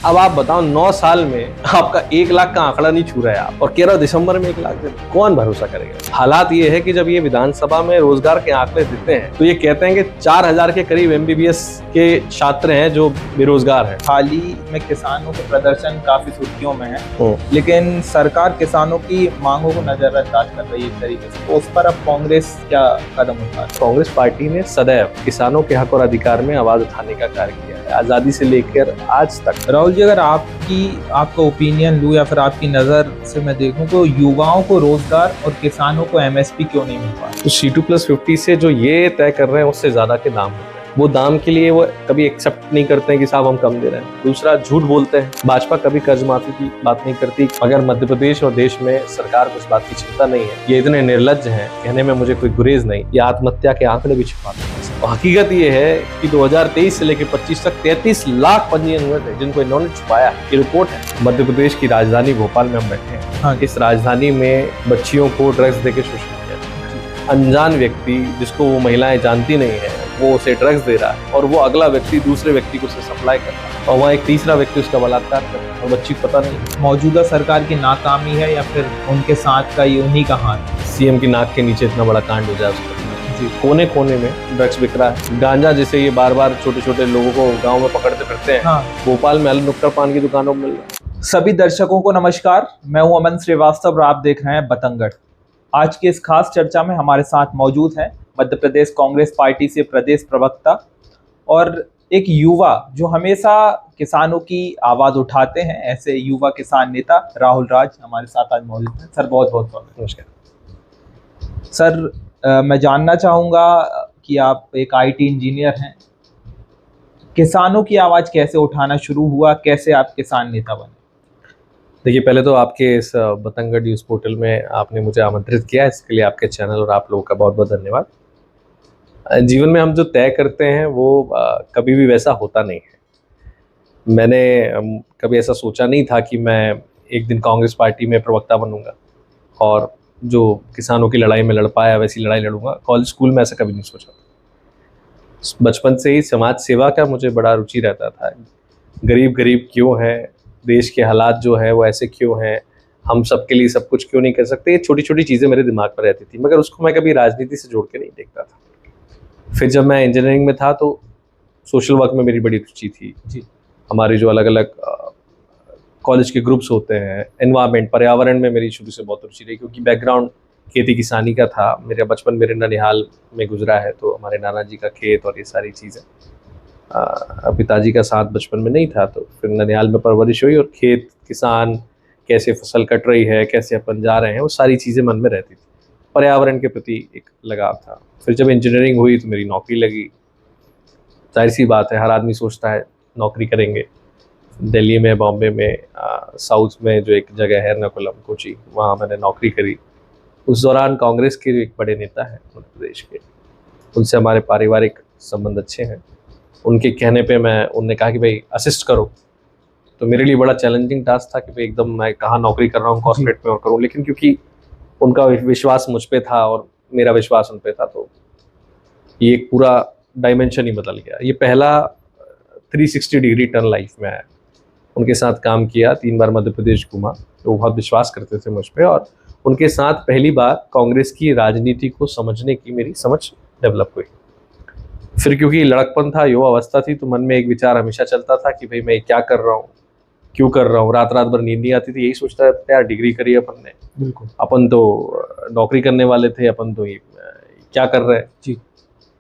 अब आप बताओ 9 साल में आपका 1 लाख का आंकड़ा नहीं छू रहा है आप, और 13 दिसंबर में 1 लाख दे, कौन भरोसा करेगा। हालात ये है कि जब ये विधानसभा में रोजगार के आंकड़े देते हैं तो ये कहते हैं कि 4000 के करीब MBBS के छात्र हैं जो बेरोजगार हैं। हाल ही में किसानों के प्रदर्शन काफी सुर्खियों में है, लेकिन सरकार किसानों की मांगों को नजरअंदाज कर रही है एक तरीके से। तो उस पर अब कांग्रेस क्या कदम उठा रही है? कांग्रेस पार्टी ने सदैव किसानों के हक और अधिकार में आवाज उठाने का कार्य किया है, आजादी से लेकर आज तक। राहुल जी, अगर आपका ओपिनियन लूं या फिर आपकी नजर से मैं देखूं तो युवाओं को रोजगार और किसानों को MSP क्यों नहीं मिल पा? तो C2+50 से जो ये तय कर रहे हैं उससे ज्यादा के दाम होते हैं। वो दाम के लिए वो कभी एक्सेप्ट नहीं करते हैं कि साहब हम कम दे रहे हैं। दूसरा, झूठ बोलते हैं। भाजपा कभी कर्ज माफी की बात नहीं करती। अगर मध्य प्रदेश और देश में सरकार को इस बात की चिंता नहीं है, ये इतने निर्लज्ज हैं, कहने में मुझे कोई गुरेज नहीं। ये आत्महत्या के आंकड़े भी छुपाते हैं। हकीकत ये है कि 2023 से लेकर 25 तक 33 लाख पंजीयन हुए थे जिनको इन्होंने छुपाया। ये रिपोर्ट है। मध्य प्रदेश की राजधानी भोपाल में हम बैठे हैं। हाँ। इस राजधानी में बच्चियों को ड्रग्स देके शोषण किया। अनजान व्यक्ति जिसको वो महिलाएं जानती नहीं है वो उसे ड्रग्स दे रहा है, और वो अगला व्यक्ति दूसरे व्यक्ति को उसे सप्लाई कर रहा है, और वहाँ एक तीसरा व्यक्ति उसका बलात्कार कर रहा है और बच्ची को पता नहीं। मौजूदा सरकार की नाकामी है या फिर उनके साथ का ये उन्हीं का हाथ? CM की नाक के नीचे इतना बड़ा कांड हो जाए उसका। कोने कोने में ड्रग्स बिक रहा है। गांजा जिसे ये बार बार छोटे छोटे लोगों को गांव में पकड़ते फिरते हैं, हाँ। भोपाल में अलग नुक्कड़ पान की दुकानों में मिल रहा है। सभी दर्शकों को नमस्कार, मैं हूं अमन श्रीवास्तव और आप देख रहे हैं बतंगड़। आज की इस खास चर्चा में हमारे साथ मौजूद हैं मध्य प्रदेश कांग्रेस पार्टी से प्रदेश प्रवक्ता और एक युवा जो हमेशा किसानों की आवाज उठाते हैं, ऐसे युवा किसान नेता राहुल राज हमारे साथ आज मौजूद हैं। सर, बहुत बहुत स्वागत। नमस्कार सर, मैं जानना चाहूँगा कि आप एक IT इंजीनियर हैं। किसानों की आवाज़ कैसे उठाना शुरू हुआ, कैसे आप किसान नेता बने? देखिए, पहले तो आपके इस बतंगड़ न्यूज़ पोर्टल में आपने मुझे आमंत्रित किया, इसके लिए आपके चैनल और आप लोगों का बहुत बहुत धन्यवाद। जीवन में हम जो तय करते हैं वो कभी भी वैसा होता नहीं है। मैंने कभी ऐसा सोचा नहीं था कि मैं एक दिन कांग्रेस पार्टी में प्रवक्ता बनूंगा और जो किसानों की लड़ाई में लड़ पाया वैसी लड़ाई लड़ूंगा। कॉलेज स्कूल में ऐसा कभी नहीं सोचा था। बचपन से ही समाज सेवा का मुझे बड़ा रुचि रहता था। गरीब गरीब क्यों है, देश के हालात जो है वो ऐसे क्यों हैं, हम सबके लिए सब कुछ क्यों नहीं कर सकते, ये छोटी छोटी चीज़ें मेरे दिमाग में रहती थी, मगर उसको मैं कभी राजनीति से जोड़ के नहीं देखता था। फिर जब मैं इंजीनियरिंग में था तो सोशल वर्क में मेरी बड़ी रुचि थी जी। हमारी जो अलग अलग कॉलेज के ग्रुप्स होते हैं, एनवायरनमेंट, पर्यावरण में मेरी शुरू से बहुत रुचि रही, क्योंकि बैकग्राउंड खेती किसानी का था। मेरा बचपन मेरे ननिहाल में गुजरा है, तो हमारे नाना जी का खेत और ये सारी चीज़ें। पिताजी का साथ बचपन में नहीं था, तो फिर ननिहाल में परवरिश हुई और खेत, किसान, कैसे फसल कट रही है, कैसे अपन जा रहे हैं, वो सारी चीज़ें मन में रहती थी। पर्यावरण के प्रति एक लगाव था। फिर जब इंजीनियरिंग हुई तो मेरी नौकरी लगी। जाहिर सी बात है, हर आदमी सोचता है नौकरी करेंगे। दिल्ली में, बॉम्बे में, साउथ में जो एक जगह है एर्नाकुलम, कोची, वहाँ मैंने नौकरी करी। उस दौरान कांग्रेस के एक बड़े नेता हैं मध्य प्रदेश के, उनसे हमारे पारिवारिक संबंध अच्छे हैं। उनके कहने पे उनने कहा कि भाई असिस्ट करो, तो मेरे लिए बड़ा चैलेंजिंग टास्क था कि भाई एकदम मैं कहाँ नौकरी कर रहा हूँ कॉर्पोरेट में और करूँ, लेकिन क्योंकि उनका विश्वास मुझ पे था और मेरा विश्वास उन पे था, तो ये एक पूरा डायमेंशन ही बदल गया। ये पहला 360 डिग्री टर्न लाइफ में आया। उनके साथ काम किया, 3 बार मध्य प्रदेश घूमा, तो बहुत विश्वास करते थे मुझ पे, और उनके साथ पहली बार कांग्रेस की राजनीति को समझने की मेरी समझ डेवलप हुई। फिर क्योंकि लड़कपन था, युवा अवस्था थी, तो मन में एक विचार हमेशा चलता था कि भाई मैं क्या कर रहा हूँ, क्यों कर रहा हूँ। रात रात भर नींद नहीं आती थी, यही सोचता था यार डिग्री करी अपन ने, बिल्कुल अपन तो नौकरी करने वाले थे, अपन तो ये क्या कर रहे हैं जी।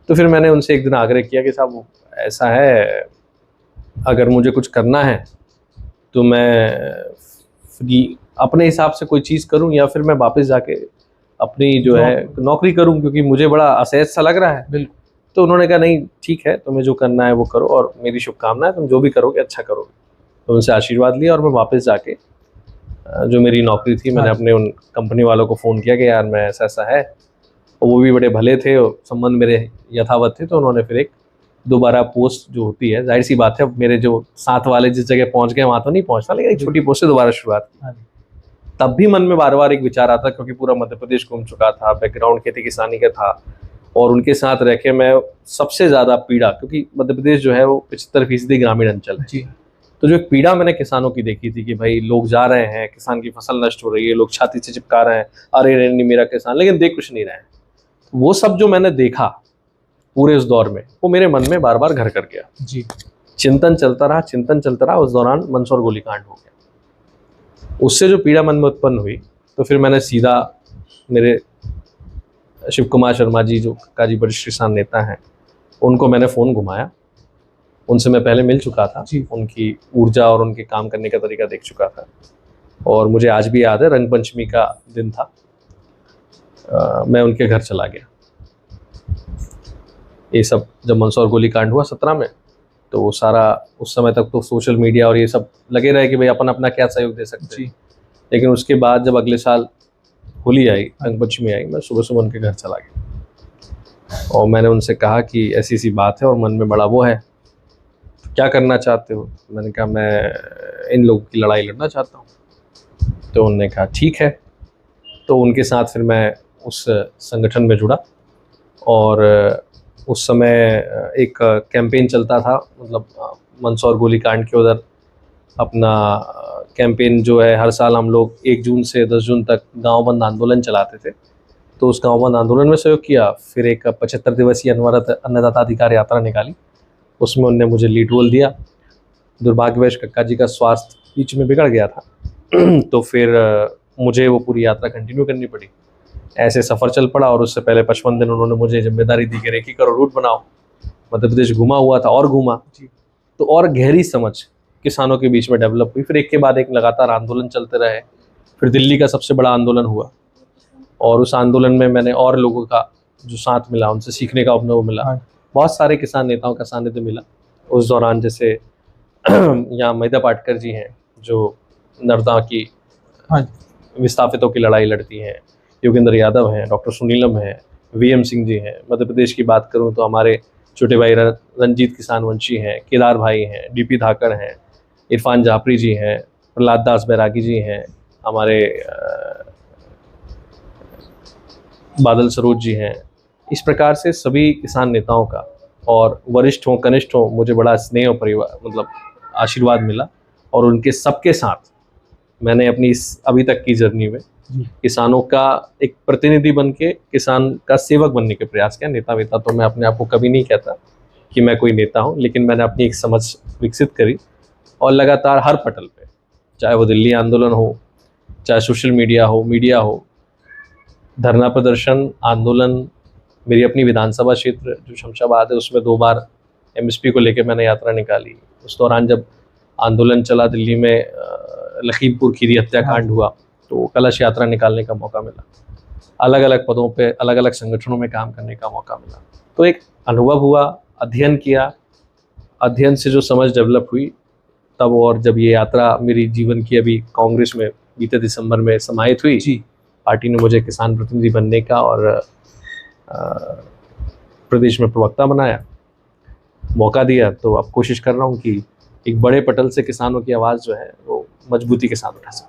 तो फिर मैंने उनसे एक दिन आग्रह किया कि साहब ऐसा है, अगर मुझे कुछ करना है तो मैं अपने हिसाब से कोई चीज़ करूं, या फिर मैं वापस जाके अपनी जो है नौकरी करूं, क्योंकि मुझे बड़ा असहज सा लग रहा है। बिल्कुल। तो उन्होंने कहा नहीं ठीक है, तुम्हें जो करना है वो करो, और मेरी शुभकामनाएं, तुम जो भी करोगे अच्छा करोगे। तो उनसे आशीर्वाद लिया और मैं वापस जाके जो मेरी नौकरी थी, मैंने अपने उन कंपनी वालों को फ़ोन किया कि यार मैं ऐसा ऐसा है, और वो भी बड़े भले थे और संबंध मेरे यथावत थे। तो उन्होंने फिर एक दोबारा पोस्ट जो होती है, जाहिर सी बात है, मेरे जो साथ वाले जिस जगह पहुंच गए वहाँ तो नहीं पहुंचना, लेकिन एक छोटी पोस्ट से दोबारा शुरुआत की। तब भी मन में बार बार एक विचार आता, क्योंकि पूरा मध्य प्रदेश घूम चुका था, बैकग्राउंड खेती किसानी का था, और उनके साथ रह के मैं सबसे ज़्यादा पीड़ा, क्योंकि मध्य प्रदेश जो है वो 75% ग्रामीण अंचल है जी। तो जो एक पीड़ा मैंने किसानों की देखी थी कि भाई लोग जा रहे हैं, किसान की फसल नष्ट हो रही है, लोग छाती से चिपका रहे हैं, अरे रे नहीं मेरा किसान, लेकिन देख कुछ नहीं रहे हैं। वो सब जो मैंने देखा पूरे उस दौर में, वो मेरे मन में बार बार घर कर गया जी। चिंतन चलता रहा। उस दौरान मंदसौर गोलीकांड हो गया। उससे जो पीड़ा मन में उत्पन्न हुई, तो फिर मैंने सीधा मेरे शिव कुमार शर्मा जी जो काजी वरिष्ठ किसान नेता हैं, उनको मैंने फ़ोन घुमाया। उनसे मैं पहले मिल चुका था, उनकी ऊर्जा और उनके काम करने का तरीका देख चुका था, और मुझे आज भी याद है रंग पंचमी का दिन था। मैं उनके घर चला गया। ये सब जब मंदसौर गोलीकांड हुआ 17 में, तो वो सारा उस समय तक तो सोशल मीडिया और ये सब लगे रहे कि भाई अपन अपना क्या सहयोग दे सकते हैं। लेकिन उसके बाद जब अगले साल होली आई, रंग पंचमी आई, मैं सुबह सुबह उनके घर चला गया और मैंने उनसे कहा कि ऐसी ऐसी बात है और मन में बड़ा वो है, तो क्या करना चाहते हो? मैंने कहा मैं इन लोगों की लड़ाई लड़ना चाहता हूँ। तो उन्होंने कहा ठीक है। तो उनके साथ फिर मैं उस संगठन में जुड़ा, और उस समय एक कैंपेन चलता था, मतलब मंदसौर गोलीकांड के उधर अपना कैंपेन जो है, हर साल हम लोग 1 जून से 10 जून तक गांव बंद आंदोलन चलाते थे। तो उस गांव बंद आंदोलन में सहयोग किया। फिर एक 75 दिवसीय अन्नदाता अधिकार यात्रा निकाली, उसमें उनने मुझे लीड रोल दिया। दुर्भाग्यवश कक्का जी का स्वास्थ्य बीच में बिगड़ गया था तो फिर मुझे वो पूरी यात्रा कंटिन्यू करनी पड़ी। ऐसे सफ़र चल पड़ा, और उससे पहले 55 दिन उन्होंने मुझे जिम्मेदारी दी कि रेकी करो, रूट बनाओ। मध्य प्रदेश घूमा हुआ था और घूमा, तो और गहरी समझ किसानों के बीच में डेवलप हुई। फिर एक के बाद एक लगातार आंदोलन चलते रहे। फिर दिल्ली का सबसे बड़ा आंदोलन हुआ, और उस आंदोलन में मैंने और लोगों का जो साथ मिला, उनसे सीखने का अपना वो मिला। बहुत सारे किसान नेताओं का सानिध्य मिला उस दौरान। जैसे यहाँ महिदा पाटकर जी हैं, जो नर्मदा की विस्थापितों की लड़ाई लड़ती हैं। योगेंद्र यादव हैं, डॉक्टर सुनीलम हैं, VM सिंह जी हैं। मध्य प्रदेश की बात करूं तो हमारे छोटे भाई रंजीत किसान वंशी हैं, केदार भाई हैं, DP धाकड़ हैं, इरफान जाफरी जी हैं, प्रहलाद दास बैरागी जी हैं, हमारे बादल सरोज जी हैं। इस प्रकार से सभी किसान नेताओं का, और वरिष्ठ हों कनिष्ठ हों, मुझे बड़ा स्नेह और परिवार मतलब आशीर्वाद मिला। और उनके सबके साथ मैंने अपनी इस अभी तक की जर्नी में किसानों का एक प्रतिनिधि बन के, किसान का सेवक बनने के प्रयास किया। नेता वेता तो मैं अपने आप को कभी नहीं कहता कि मैं कोई नेता हूँ, लेकिन मैंने अपनी एक समझ विकसित करी, और लगातार हर पटल पे, चाहे वो दिल्ली आंदोलन हो, चाहे सोशल मीडिया हो, धरना प्रदर्शन, आंदोलन। मेरी अपनी विधानसभा क्षेत्र जो शमशाबाद है, उसमें 2 बार MSP को लेकर मैंने यात्रा निकाली। उस दौरान जब आंदोलन चला दिल्ली में, लखीमपुर खीरी हत्याकांड हुआ, तो कलश यात्रा निकालने का मौका मिला। अलग अलग पदों पे, अलग अलग संगठनों में काम करने का मौका मिला। तो एक अनुभव हुआ, अध्ययन किया, अध्ययन से जो समझ डेवलप हुई तब, और जब ये यात्रा मेरी जीवन की अभी कांग्रेस में बीते दिसंबर में समाहित हुई, पार्टी ने मुझे किसान प्रतिनिधि बनने का और प्रदेश में प्रवक्ता बनाया, मौका दिया। तो अब कोशिश कर रहा हूँ कि एक बड़े पटल से किसानों की आवाज़ जो है वो मजबूती के साथ उठा सकूं।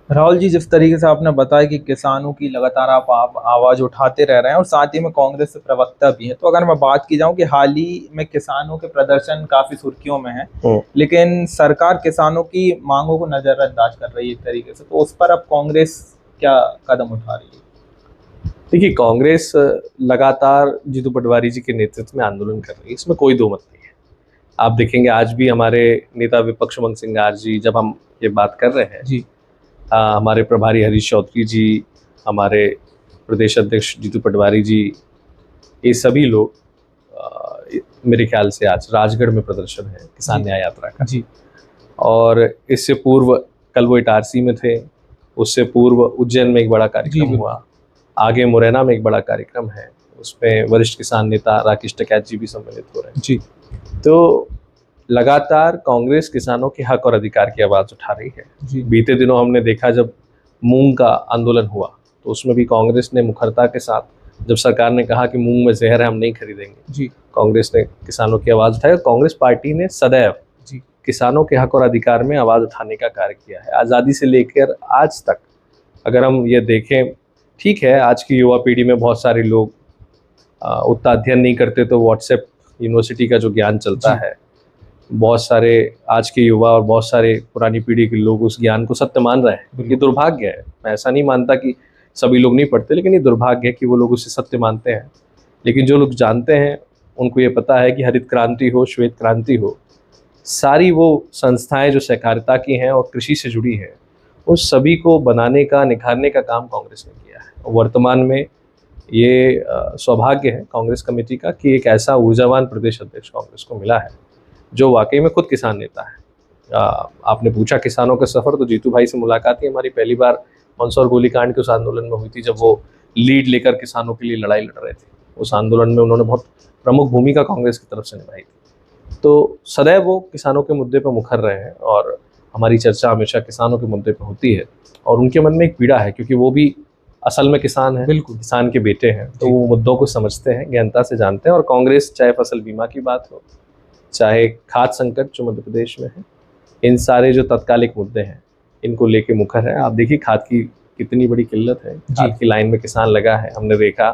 राहुल जी, जिस तरीके से आपने बताया कि किसानों की लगातार आप आवाज़ उठाते रह रहे हैं और साथ ही में कांग्रेस से प्रवक्ता भी हैं, तो अगर मैं बात की जाऊं कि हाल ही में किसानों के प्रदर्शन काफ़ी सुर्खियों में हैं, लेकिन सरकार किसानों की मांगों को नज़रअंदाज कर रही है एक तरीके से, तो उस पर अब कांग्रेस क्या कदम उठा रही है? देखिए, कांग्रेस लगातार जीतू पटवारी जी के नेतृत्व में आंदोलन कर रही है, इसमें कोई दो मत नहीं है। आप देखेंगे आज भी हमारे नेता विपक्ष उमंग सिंगार जी, जब हम ये बात कर रहे हैं, हमारे प्रभारी हरीश चौधरी जी, हमारे प्रदेश अध्यक्ष जीतू पटवारी जी, ये सभी लोग मेरे ख्याल से आज राजगढ़ में प्रदर्शन है किसान न्याय यात्रा का। और इससे पूर्व कल वो इटारसी में थे, उससे पूर्व उज्जैन में एक बड़ा कार्यक्रम हुआ, आगे मुरैना में एक बड़ा कार्यक्रम है, उसमें वरिष्ठ किसान नेता राकेश टिकैत जी भी सम्मिलित हो रहे हैं। तो लगातार कांग्रेस किसानों के हक और अधिकार की आवाज़ उठा रही है। बीते दिनों हमने देखा जब मूंग का आंदोलन हुआ, तो उसमें भी कांग्रेस ने मुखरता के साथ, जब सरकार ने कहा कि मूंग में जहर है हम नहीं खरीदेंगे, कांग्रेस ने किसानों की आवाज़ उठाई। कांग्रेस पार्टी ने सदैव किसानों के हक और अधिकार में आवाज़ उठाने का कार्य किया है, आज़ादी से लेकर आज तक। अगर हम ये देखें, ठीक है आज की युवा पीढ़ी में बहुत सारे लोग उतना अध्ययन नहीं करते, तो व्हाट्सएप यूनिवर्सिटी का जो ज्ञान चलता है बहुत सारे आज के युवा और बहुत सारे पुरानी पीढ़ी के लोग उस ज्ञान को सत्य मान रहे हैं। ये दुर्भाग्य है। मैं ऐसा नहीं मानता कि सभी लोग नहीं पढ़ते, लेकिन ये दुर्भाग्य है कि वो लोग उसे सत्य मानते हैं। लेकिन जो लोग जानते हैं उनको ये पता है कि हरित क्रांति हो, श्वेत क्रांति हो, सारी वो संस्थाएं जो सहकारिता की हैं और कृषि से जुड़ी हैं, उस सभी को बनाने का, निखारने का काम कांग्रेस ने किया है। और वर्तमान में ये सौभाग्य है कांग्रेस कमेटी का कि एक ऐसा ऊर्जावान प्रदेश अध्यक्ष कांग्रेस को मिला है जो वाकई में खुद किसान नेता है। आपने पूछा किसानों का सफ़र, तो जीतू भाई से मुलाकात ही हमारी पहली बार मंदसौर गोलीकांड के उस आंदोलन में हुई थी, जब वो लीड लेकर किसानों के लिए लड़ाई लड़ रहे थे। उस आंदोलन में उन्होंने बहुत प्रमुख भूमिका कांग्रेस की तरफ से निभाई थी। तो सदैव वो किसानों के मुद्दे पर मुखर रहे हैं और हमारी चर्चा हमेशा किसानों के मुद्दे पर होती है। और उनके मन में एक पीड़ा है, क्योंकि वो भी असल में किसान है, बिल्कुल किसान के बेटे हैं, तो वो मुद्दों को समझते हैं, गहनता से जानते हैं। और कांग्रेस, चाहे फसल बीमा की बात हो, चाहे खाद्य संकट जो मध्य प्रदेश में है, इन सारे जो तत्कालिक मुद्दे हैं इनको लेके मुखर है। आप देखिए खाद की कितनी बड़ी किल्लत है, खाद की लाइन में किसान लगा है। हमने देखा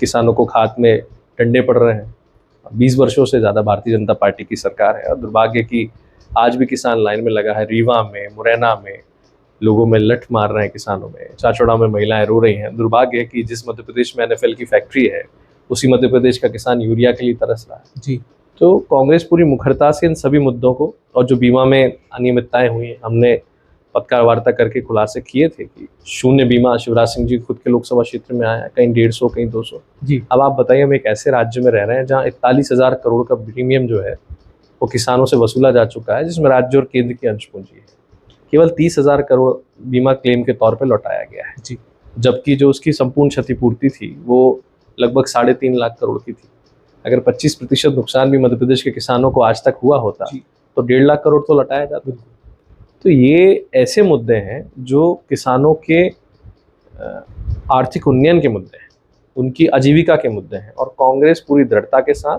किसानों को खाद में डंडे पड़ रहे हैं। 20 वर्षों से ज़्यादा भारतीय जनता पार्टी की सरकार है और दुर्भाग्य कि आज भी किसान लाइन में लगा है। रीवा में, मुरैना में लोगों में लठ मार रहे हैं, किसानों में, चाचौड़ा में महिलाएं रो रही हैं। दुर्भाग्य है कि जिस मध्य प्रदेश में NFL की फैक्ट्री है, उसी मध्य प्रदेश का किसान यूरिया के लिए तरस रहा है। जी। तो कांग्रेस पूरी मुखरता से इन सभी मुद्दों को, और जो बीमा में अनियमितताएं हुई, हमने पत्रकार वार्ता करके खुलासे किए थे कि शून्य बीमा शिवराज सिंह जी खुद के लोकसभा क्षेत्र में आया है, कहीं 150, कहीं 200। जी। अब आप बताइए, हम एक ऐसे राज्य में रह रहे हैं जहाँ 41,000 करोड़ का प्रीमियम जो है वो किसानों से वसूला जा चुका है, जिसमें राज्य और केंद्र की अंश पूंजी है। केवल 30,000 करोड़ बीमा क्लेम के तौर पर लौटाया गया है। जी। जबकि जो उसकी संपूर्ण क्षतिपूर्ति थी वो लगभग 3.5 लाख करोड़ की थी। अगर 25% नुकसान भी मध्य प्रदेश के किसानों को आज तक हुआ होता तो 1.5 लाख करोड़ तो लौटाया जाता। तो ये ऐसे मुद्दे हैं जो किसानों के आर्थिक उन्नयन के मुद्दे हैं, उनकी आजीविका के मुद्दे हैं। और कांग्रेस पूरी दृढ़ता के साथ,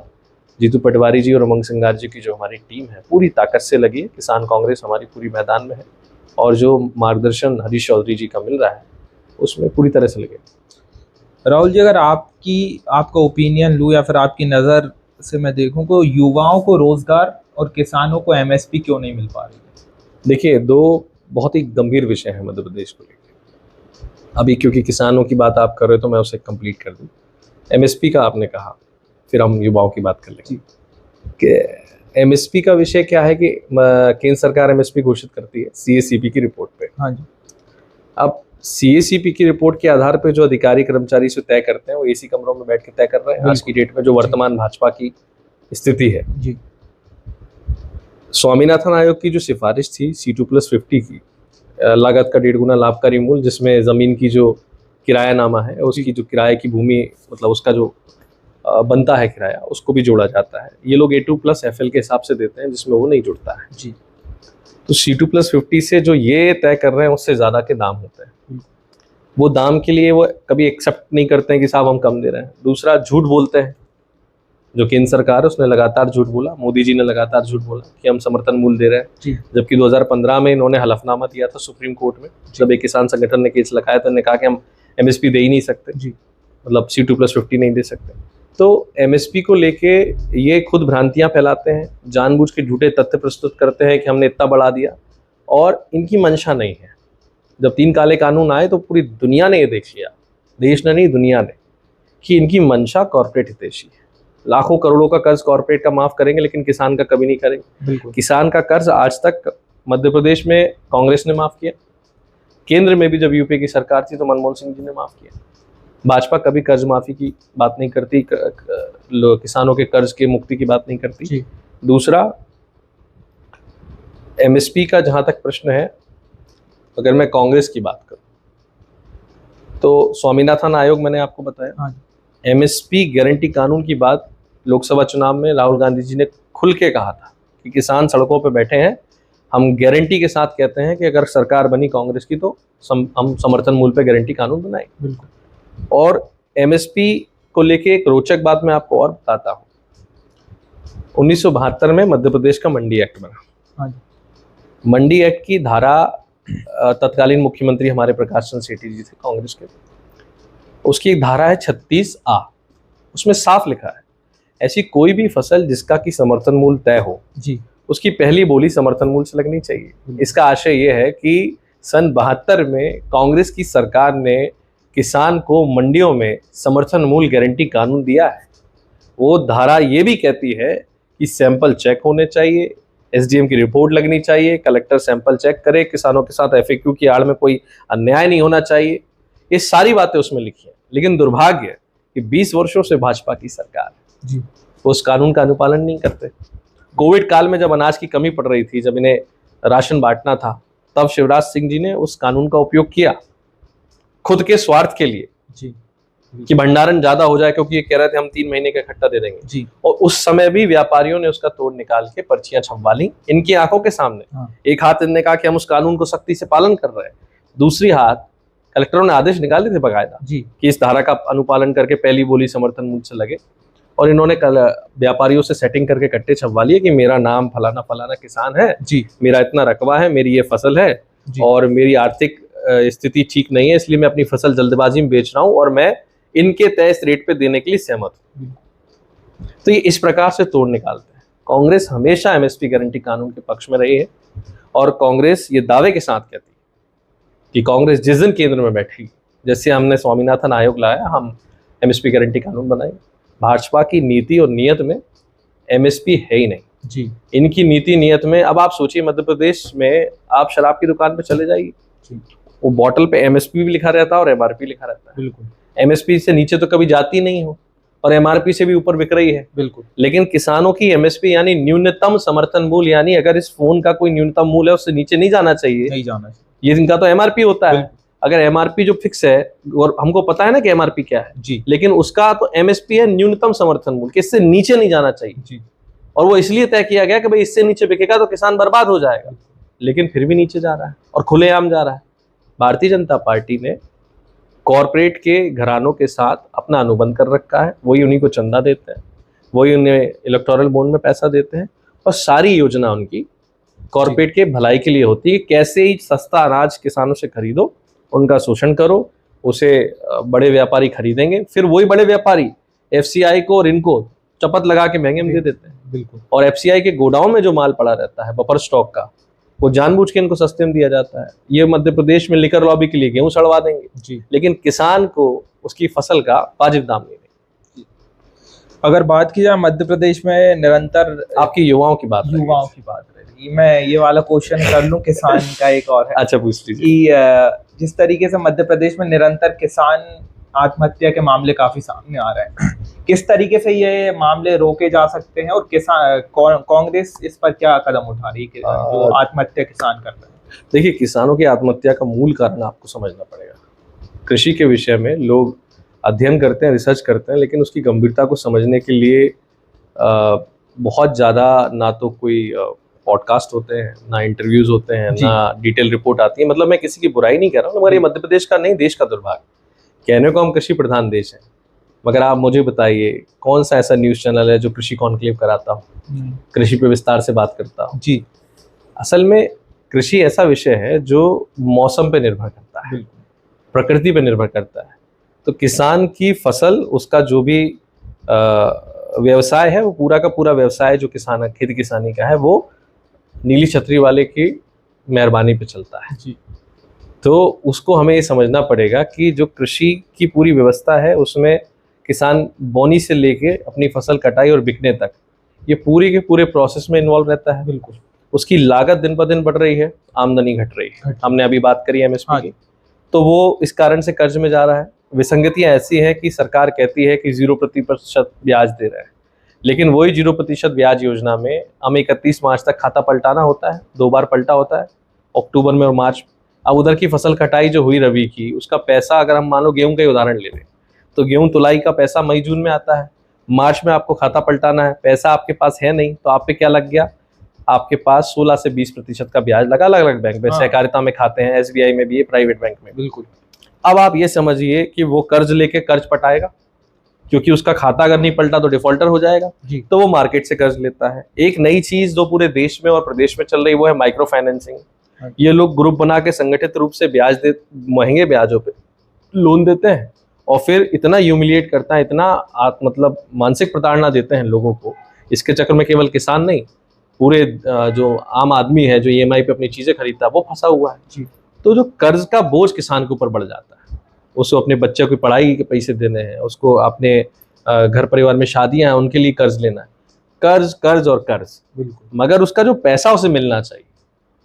जीतू पटवारी जी और उमंग सिंगार जी की जो हमारी टीम है, पूरी ताकत से लगी है। किसान कांग्रेस हमारी पूरी मैदान में है और जो मार्गदर्शन हरीश चौधरी जी का मिल रहा है उसमें पूरी तरह से लगे। राहुल जी, अगर आपका ओपिनियन लूँ या फिर आपकी नज़र से मैं देखूं तो युवाओं को रोजगार और किसानों को MSP क्यों नहीं मिल पा रही है? देखिए, दो बहुत ही गंभीर विषय हैं मध्य प्रदेश को लेकर। अभी क्योंकि किसानों की बात आप कर रहे हो तो मैं उसे कंप्लीट कर दूं। MSP का आपने कहा, फिर हम युवाओं की बात कर लेंगे कि MSP का विषय क्या है कि केंद्र सरकार MSP घोषित करती है CACP की रिपोर्ट पे। हाँ जी। अब CACP की रिपोर्ट के आधार पे जो अधिकारी कर्मचारी से तय करते हैं वो AC कमरों में बैठ के तय कर रहे हैं आज की डेट में, जो वर्तमान भाजपा की स्थिति है। जी। स्वामीनाथन आयोग की जो सिफारिश थी C2+50 की, लागत का 1.5 गुना लाभकारी मूल्य, जिसमें ज़मीन की जो किरायानामा है, उसकी जो किराए की भूमि, मतलब उसका जो बनता है किराया, उसको भी जोड़ा जाता है। ये लोग A2+FL के हिसाब से देते हैं, जिसमें वो नहीं जुड़ता है। जी। तो C2+50 से जो ये तय कर रहे हैं उससे ज़्यादा के दाम होते हैं। वो दाम के लिए वो कभी एक्सेप्ट नहीं करते हैं कि साहब हम कम दे रहे हैं। दूसरा, झूठ बोलते हैं। जो केंद्र सरकार है उसने लगातार झूठ बोला, मोदी जी ने लगातार झूठ बोला कि हम समर्थन मूल्य दे रहे हैं, जबकि 2015 में इन्होंने हलफनामा दिया था सुप्रीम कोर्ट में, जब एक किसान संगठन ने केस लगाया तो इन्होंने कहा कि हम MSP दे ही नहीं सकते, मतलब C2+50 नहीं दे सकते। तो MSP को लेके ये खुद भ्रांतियां फैलाते हैं, जानबूझ के झूठे तथ्य प्रस्तुत करते हैं कि हमने इतना बढ़ा दिया, और इनकी मंशा नहीं है। जब 3 काले कानून आए तो पूरी दुनिया ने ये देख लिया, देश ने नहीं दुनिया ने, कि इनकी मंशा कॉर्पोरेट हितैषी है। लाखों करोड़ों का कर्ज कॉर्पोरेट का माफ करेंगे, लेकिन किसान का कभी नहीं करेंगे। किसान का कर्ज आज तक मध्य प्रदेश में कांग्रेस ने माफ किया, केंद्र में भी जब यूपी की सरकार थी तो मनमोहन सिंह जी ने माफ किया। भाजपा कभी कर्ज माफी की बात नहीं करती, किसानों के कर्ज के मुक्ति की बात नहीं करती। दूसरा, MSP का जहां तक प्रश्न है, अगर मैं कांग्रेस की बात करूं तो स्वामीनाथन आयोग मैंने आपको बताया, MSP गारंटी कानून की बात लोकसभा चुनाव में राहुल गांधी जी ने खुल के कहा था कि किसान सड़कों पर बैठे हैं, हम गारंटी के साथ कहते हैं कि अगर सरकार बनी कांग्रेस की तो हम समर्थन मूल्य पे गारंटी कानून बनाएंगे। और MSP को लेके एक रोचक बात मैं आपको और बताता हूँ। 1972 में मध्य प्रदेश का मंडी एक्ट बना। मंडी एक्ट की धारा, तत्कालीन मुख्यमंत्री हमारे प्रकाश चंद्र सेठी जी थे कांग्रेस के, उसकी एक धारा है 36A। उसमें साफ लिखा है ऐसी कोई भी फसल जिसका कि समर्थन मूल्य तय हो जी, उसकी पहली बोली समर्थन मूल्य से लगनी चाहिए। इसका आशय ये है कि सन 72 में कांग्रेस की सरकार ने किसान को मंडियों में समर्थन मूल्य गारंटी कानून दिया है। वो धारा ये भी कहती है कि सैंपल चेक होने चाहिए, एसडीएम की रिपोर्ट लगनी चाहिए, कलेक्टर सैंपल चेक करे, किसानों के साथ एफएक्यू की आड़ में कोई अन्याय नहीं होना चाहिए। ये सारी बातें उसमें लिखी हैं। लेकिन दुर्भाग्य है कि 20 वर्षों से भाजपा की सरकार है, जी, वो उस कानून का अनुपालन नहीं करते। कोविड काल में जब अनाज की कमी पड़ रही थी, जब इन्हें राशन बांटना था, तब शिवराज सिंह जी ने उस कानून का उपयोग किया खुद के स्वार्थ के लिए जी, कि भंडारण ज्यादा हो जाए, क्योंकि ये कह रहे थे हम 3 महीने का इकट्ठा दे देंगे। जी, और उस समय भी व्यापारियों ने उसका तोड़ निकाल के पर्चियां छपवा ली इनकी आंखों के सामने। हाँ, एक हाथ इन्होंने कहा कि हम उस कानून को सख्ती से पालन कर रहे हैं, दूसरी हाथ कलेक्टरों ने आदेश निकाले थे बकायदा जी, कि इस धारा का अनुपालन करके पहली बोली समर्थन मूल्य से लगे। और इन्होंने कल व्यापारियों से सेटिंग करके कट्टे छपवा लिए कि मेरा नाम फलाना फलाना किसान है, जी, मेरा इतना रकबा है, मेरी ये फसल है जी, और मेरी आर्थिक स्थिति ठीक नहीं है, इसलिए मैं अपनी फसल जल्दबाजी में बेच रहा हूं और मैं इनके तय इस रेट पे देने के लिए सहमत हूं। तो ये इस प्रकार से तोड़ निकालते हैं। कांग्रेस हमेशा एमएसपी गारंटी कानून के पक्ष में रही है और कांग्रेस ये दावे के साथ कहती है कि कांग्रेस जिस दिन केंद्र में बैठी, जैसे हमने स्वामीनाथन आयोग लाया, हम एमएसपी गारंटी कानून बनाए। भाजपा की नीति और नीयत में एमएसपी है ही नहीं। जी, इनकी नीति नीयत में, अब आप सोचिए मध्य प्रदेश में आप शराब की दुकान पे चले जाइए, वो बॉटल पे एमएसपी भी लिखा रहता है और एमआरपी लिखा रहता है। बिल्कुल, एमएसपी से नीचे तो कभी जाती नहीं हो और एमआरपी से भी ऊपर बिक रही है। बिल्कुल, लेकिन किसानों की एमएसपी यानी न्यूनतम समर्थन मूल्य, यानी अगर इस फोन का कोई न्यूनतम मूल्य है उससे नीचे नहीं जाना चाहिए, नहीं जाना चाहिए। ये इनका तो एमआरपी होता है। बिल्कुल। अगर एमआरपी जो फिक्स है और हमको पता है ना कि एमआरपी क्या है, जी, लेकिन उसका तो एमएसपी है न्यूनतम समर्थन मूल्य, इससे नीचे नहीं जाना चाहिए। जी, और वो इसलिए तय किया गया कि भाई इससे नीचे बिकेगा तो किसान बर्बाद हो जाएगा, लेकिन फिर भी नीचे जा रहा है और खुलेआम जा रहा है। भारतीय जनता पार्टी ने कॉरपोरेट के घरानों के साथ अपना अनुबंध कर रखा है, वही उन्हीं को चंदा देते हैं, वही उन्हें इलेक्टोरल बॉन्ड में पैसा देते हैं और सारी योजना उनकी कॉरपोरेट के भलाई के लिए होती है। कैसे ही सस्ता अनाज किसानों से खरीदो, उनका शोषण करो, उसे बड़े व्यापारी खरीदेंगे, फिर वही बड़े व्यापारी एफसीआई को और इनको चपत लगा के महंगे में दे देते हैं। बिल्कुल, और एफसीआई के गोडाउन में जो माल पड़ा रहता है बफर स्टॉक का, वो जानबूझ के इनको सस्ते में दिया जाता है। ये मध्य प्रदेश में लिकर लॉबी के लिए गेहूं सड़वा देंगे, जी। लेकिन किसान को उसकी फसल का वाजिब दाम नहीं देंगे। अगर बात की जाए मध्य प्रदेश में निरंतर आपकी युवाओं की बात युवाओं की बात रही, मैं ये वाला क्वेश्चन कर लूं किसान का एक और है अच्छा पूछ लीजिए। कि जिस तरीके से मध्य प्रदेश में निरंतर किसान आत्महत्या के मामले काफी सामने आ रहे हैं, किस तरीके से ये मामले रोके जा सकते हैं और किसान कांग्रेस इस पर क्या कदम उठा रही है जो आत्महत्या किसान कर रहे हैं? देखिए, किसानों की आत्महत्या का मूल कारण आपको समझना पड़ेगा। कृषि के विषय में लोग अध्ययन करते हैं, रिसर्च करते हैं, लेकिन उसकी गंभीरता को समझने के लिए बहुत ज़्यादा ना तो कोई पॉडकास्ट होते हैं, ना इंटरव्यूज होते हैं, ना डिटेल रिपोर्ट आती है। मतलब मैं किसी की बुराई नहीं कर रहा हूँ, मगर ये मध्य प्रदेश का नहीं, देश का दुर्भाग्य। कहने को हम कृषि प्रधान देश है, मगर आप मुझे बताइए कौन सा ऐसा न्यूज़ चैनल है जो कृषि कॉन्क्लेव कराता हो, कृषि पे विस्तार से बात करता हो? जी, असल में कृषि ऐसा विषय है जो मौसम पे निर्भर करता है, प्रकृति पे निर्भर करता है। तो किसान की फसल, उसका जो भी व्यवसाय है, वो पूरा का पूरा व्यवसाय जो किसान खेती किसानी का है, वो नीली छतरी वाले की मेहरबानी पे चलता है। जी, तो उसको हमें ये समझना पड़ेगा कि जो कृषि की पूरी व्यवस्था है उसमें किसान बोनी से लेके अपनी फसल कटाई और बिकने तक, ये पूरी के पूरे प्रोसेस में इन्वॉल्व रहता है। बिल्कुल। उसकी लागत दिन ब दिन बढ़ रही है, आमदनी घट रही है। हमने अभी बात करी एमएसपी की, तो वो इस कारण से कर्ज में जा रहा है। विसंगतियां ऐसी हैं कि सरकार कहती है कि 0% ब्याज दे रहा है, लेकिन वही 0% ब्याज योजना में हमें 31 मार्च तक खाता पलटाना होता है। 2 बार पलटा होता है, अक्टूबर में और मार्च। अब उधर की फसल कटाई जो हुई रबी की, उसका पैसा अगर हम मान लो गेहूं का उदाहरण ले लें, तो गेहूं तुलाई का पैसा मई जून में आता है, मार्च में आपको खाता पलटाना है, पैसा आपके पास है नहीं, तो आप पे क्या लग गया? आपके पास 16 से 20% का ब्याज लगा अलग अलग बैंक में। सहकारिता में खाते हैं, एसबीआई में भी है, प्राइवेट बैंक में। बिल्कुल। अब आप ये समझिए कि वो कर्ज लेके कर्ज पटाएगा, क्योंकि उसका खाता अगर नहीं पलटा तो डिफॉल्टर हो जाएगा, तो वो मार्केट से कर्ज लेता है। एक नई चीज जो पूरे देश में और प्रदेश में चल रही, वो है माइक्रो फाइनेंसिंग। ये लोग ग्रुप बना के संगठित रूप से महंगे ब्याजों पे लोन देते हैं और फिर इतना ह्यूमिलिएट करता है, इतना मतलब मानसिक प्रताड़ना देते हैं लोगों को। इसके चक्कर में केवल किसान नहीं, पूरे जो आम आदमी है जो ईएमआई पे अपनी चीज़ें खरीदता है वो फंसा हुआ है जी। तो जो कर्ज का बोझ किसान के ऊपर बढ़ जाता है, उसको अपने बच्चे की पढ़ाई के पैसे देने हैं, उसको अपने घर परिवार में शादियां हैं उनके लिए कर्ज लेना है, कर्ज कर्ज और कर्ज। बिल्कुल। मगर उसका जो पैसा उसे मिलना चाहिए,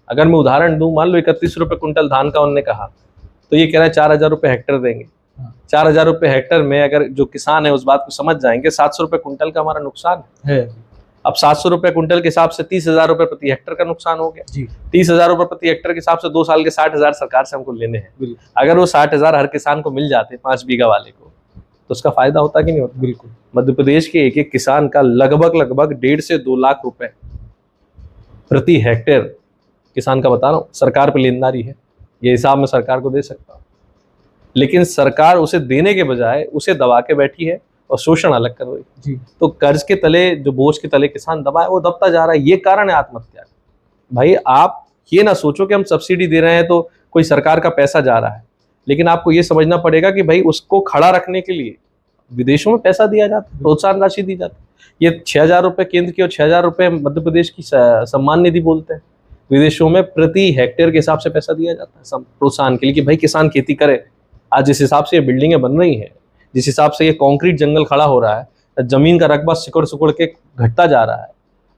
अगर मैं उदाहरण दूं, मान लो 31 रुपये कुंटल धान का उन्होंने कहा, तो ये कह रहा है 4,000 रुपये हेक्टर देंगे। 4,000 रुपये हेक्टर में अगर जो किसान है उस बात को समझ जाएंगे, 700 रुपये कुंटल का हमारा नुकसान है। अब 700 रुपये कुंटल के हिसाब से 30,000 रुपये प्रति हेक्टर का नुकसान हो गया जी। 30,000 रुपये प्रति हेक्टर के हिसाब से 2 साल के 60,000 सरकार से हमको लेने हैं। अगर वो 60,000 हर किसान को मिल जाते 5 बीघा वाले को, तो उसका फायदा होता कि नहीं होता? बिल्कुल। मध्य प्रदेश के एक एक किसान का लगभग 1.5 से 2 लाख रुपए प्रति हेक्टेयर किसान का, बता रहा हूँ, सरकार पे लेनदारी है। ये हिसाब मैं सरकार को दे सकता हूँ, लेकिन सरकार उसे देने के बजाय उसे दबा के बैठी है और शोषण अलग कर रही जी। तो कर्ज के तले, जो बोझ के तले किसान दबा है, वो दबता जा रहा है। ये कारण है आत्महत्या का। भाई आप ये ना सोचो कि हम सब्सिडी दे रहे हैं तो कोई सरकार का पैसा जा रहा है, लेकिन आपको ये समझना पड़ेगा कि भाई उसको खड़ा रखने के लिए विदेशों में पैसा दिया जाता है, प्रोत्साहन राशि दी जाती है। ये 6,000 रुपये केंद्र की और 6,000 रुपये मध्य प्रदेश की सम्मान निधि बोलते हैं। विदेशों में प्रति हेक्टेयर के हिसाब से पैसा दिया जाता है प्रोत्साहन के लिए कि भाई किसान खेती करे। आज जिस हिसाब से ये बिल्डिंगें बन रही हैं, जिस हिसाब से ये कंक्रीट जंगल खड़ा हो रहा है, जमीन का रकबा सिकुड़ सिकुड़ के घटता जा रहा है।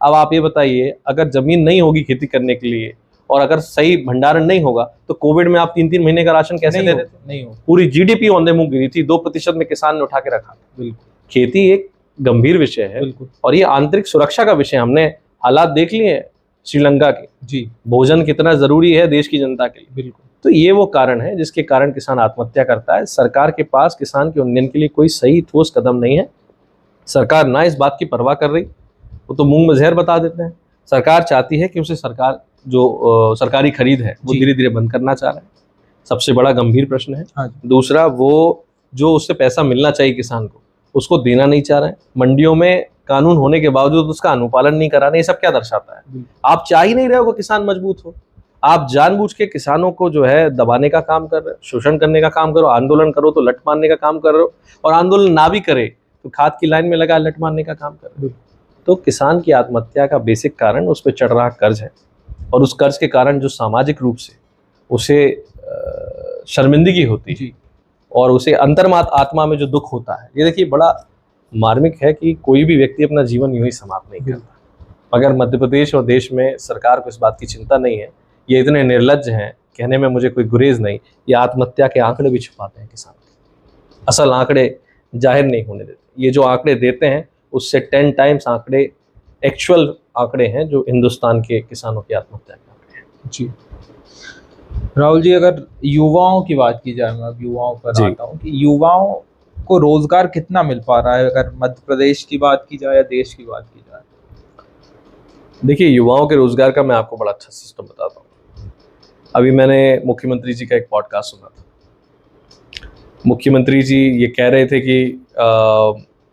अब आप ये बताइए, अगर जमीन नहीं होगी खेती करने के लिए और अगर सही भंडारण नहीं होगा तो कोविड में आप 3-3 महीने का राशन कैसे दे देते? नहीं हो। पूरी जीडीपी औंधे मुंह गिरी थी, 2% में किसान ने उठा के रखा। बिल्कुल। खेती एक गंभीर विषय है। बिल्कुल। और ये आंतरिक सुरक्षा का विषय। हमने हालात देख लिए हैं श्रीलंका के जी। भोजन कितना जरूरी है देश की जनता के लिए। बिल्कुल। तो ये वो कारण है जिसके कारण किसान आत्महत्या करता है। सरकार के पास किसान के उन्नयन के लिए कोई सही ठोस कदम नहीं है। सरकार ना इस बात की परवाह कर रही, वो तो मुंह में जहर बता देते हैं। सरकार चाहती है कि उसे जो सरकारी खरीद है वो धीरे धीरे बंद करना चाह रहा है। सबसे बड़ा गंभीर प्रश्न है। हाँ। दूसरा, वो जो उससे पैसा मिलना चाहिए किसान को, उसको देना नहीं चाह रहे हैं। मंडियों में कानून होने के बावजूद उसका अनुपालन नहीं करा रहे। ये सब क्या दर्शाता है? आप चाह ही नहीं रहे हो कि किसान मजबूत हो। आप जानबूझ के किसानों को जो है दबाने का काम कर रहे हो, शोषण करने का काम करो। आंदोलन करो तो लट मारने का काम कर रहे हो, और आंदोलन ना भी करे तो खाद की लाइन में लगा लट मारने का काम कर रहे हो। तो किसान की आत्महत्या का बेसिक कारण उस पर चढ़ रहा कर्ज है, और उस कर्ज के कारण जो सामाजिक रूप से उसे शर्मिंदगी होती है और उसे अंतर्मात आत्मा में जो दुख होता है, ये देखिए बड़ा मार्मिक है कि कोई भी व्यक्ति अपना जीवन यूं ही समाप्त नहीं करता। मगर मध्य प्रदेश और देश में सरकार को इस बात की चिंता नहीं है। ये इतने निर्लज्ज हैं, कहने में मुझे कोई गुरेज नहीं, ये आत्महत्या के आंकड़े भी छुपाते हैं किसान के। असल आंकड़े जाहिर नहीं होने देते। ये जो आंकड़े देते हैं उससे 10 टाइम्स आंकड़े एक्चुअल आंकड़े हैं जो हिंदुस्तान के किसानों की आत्महत्या के आंकड़े हैं जी। राहुल जी, अगर युवाओं की बात की जाए, मैं अब युवाओं पर आता हूँ कि युवाओं को रोजगार कितना मिल पा रहा है, अगर मध्य प्रदेश की बात की जाए या देश की बात की जाए? देखिए, युवाओं के रोजगार का मैं आपको बड़ा अच्छा सिस्टम बताता हूँ। अभी मैंने मुख्यमंत्री जी का एक पॉडकास्ट सुना था। मुख्यमंत्री जी ये कह रहे थे कि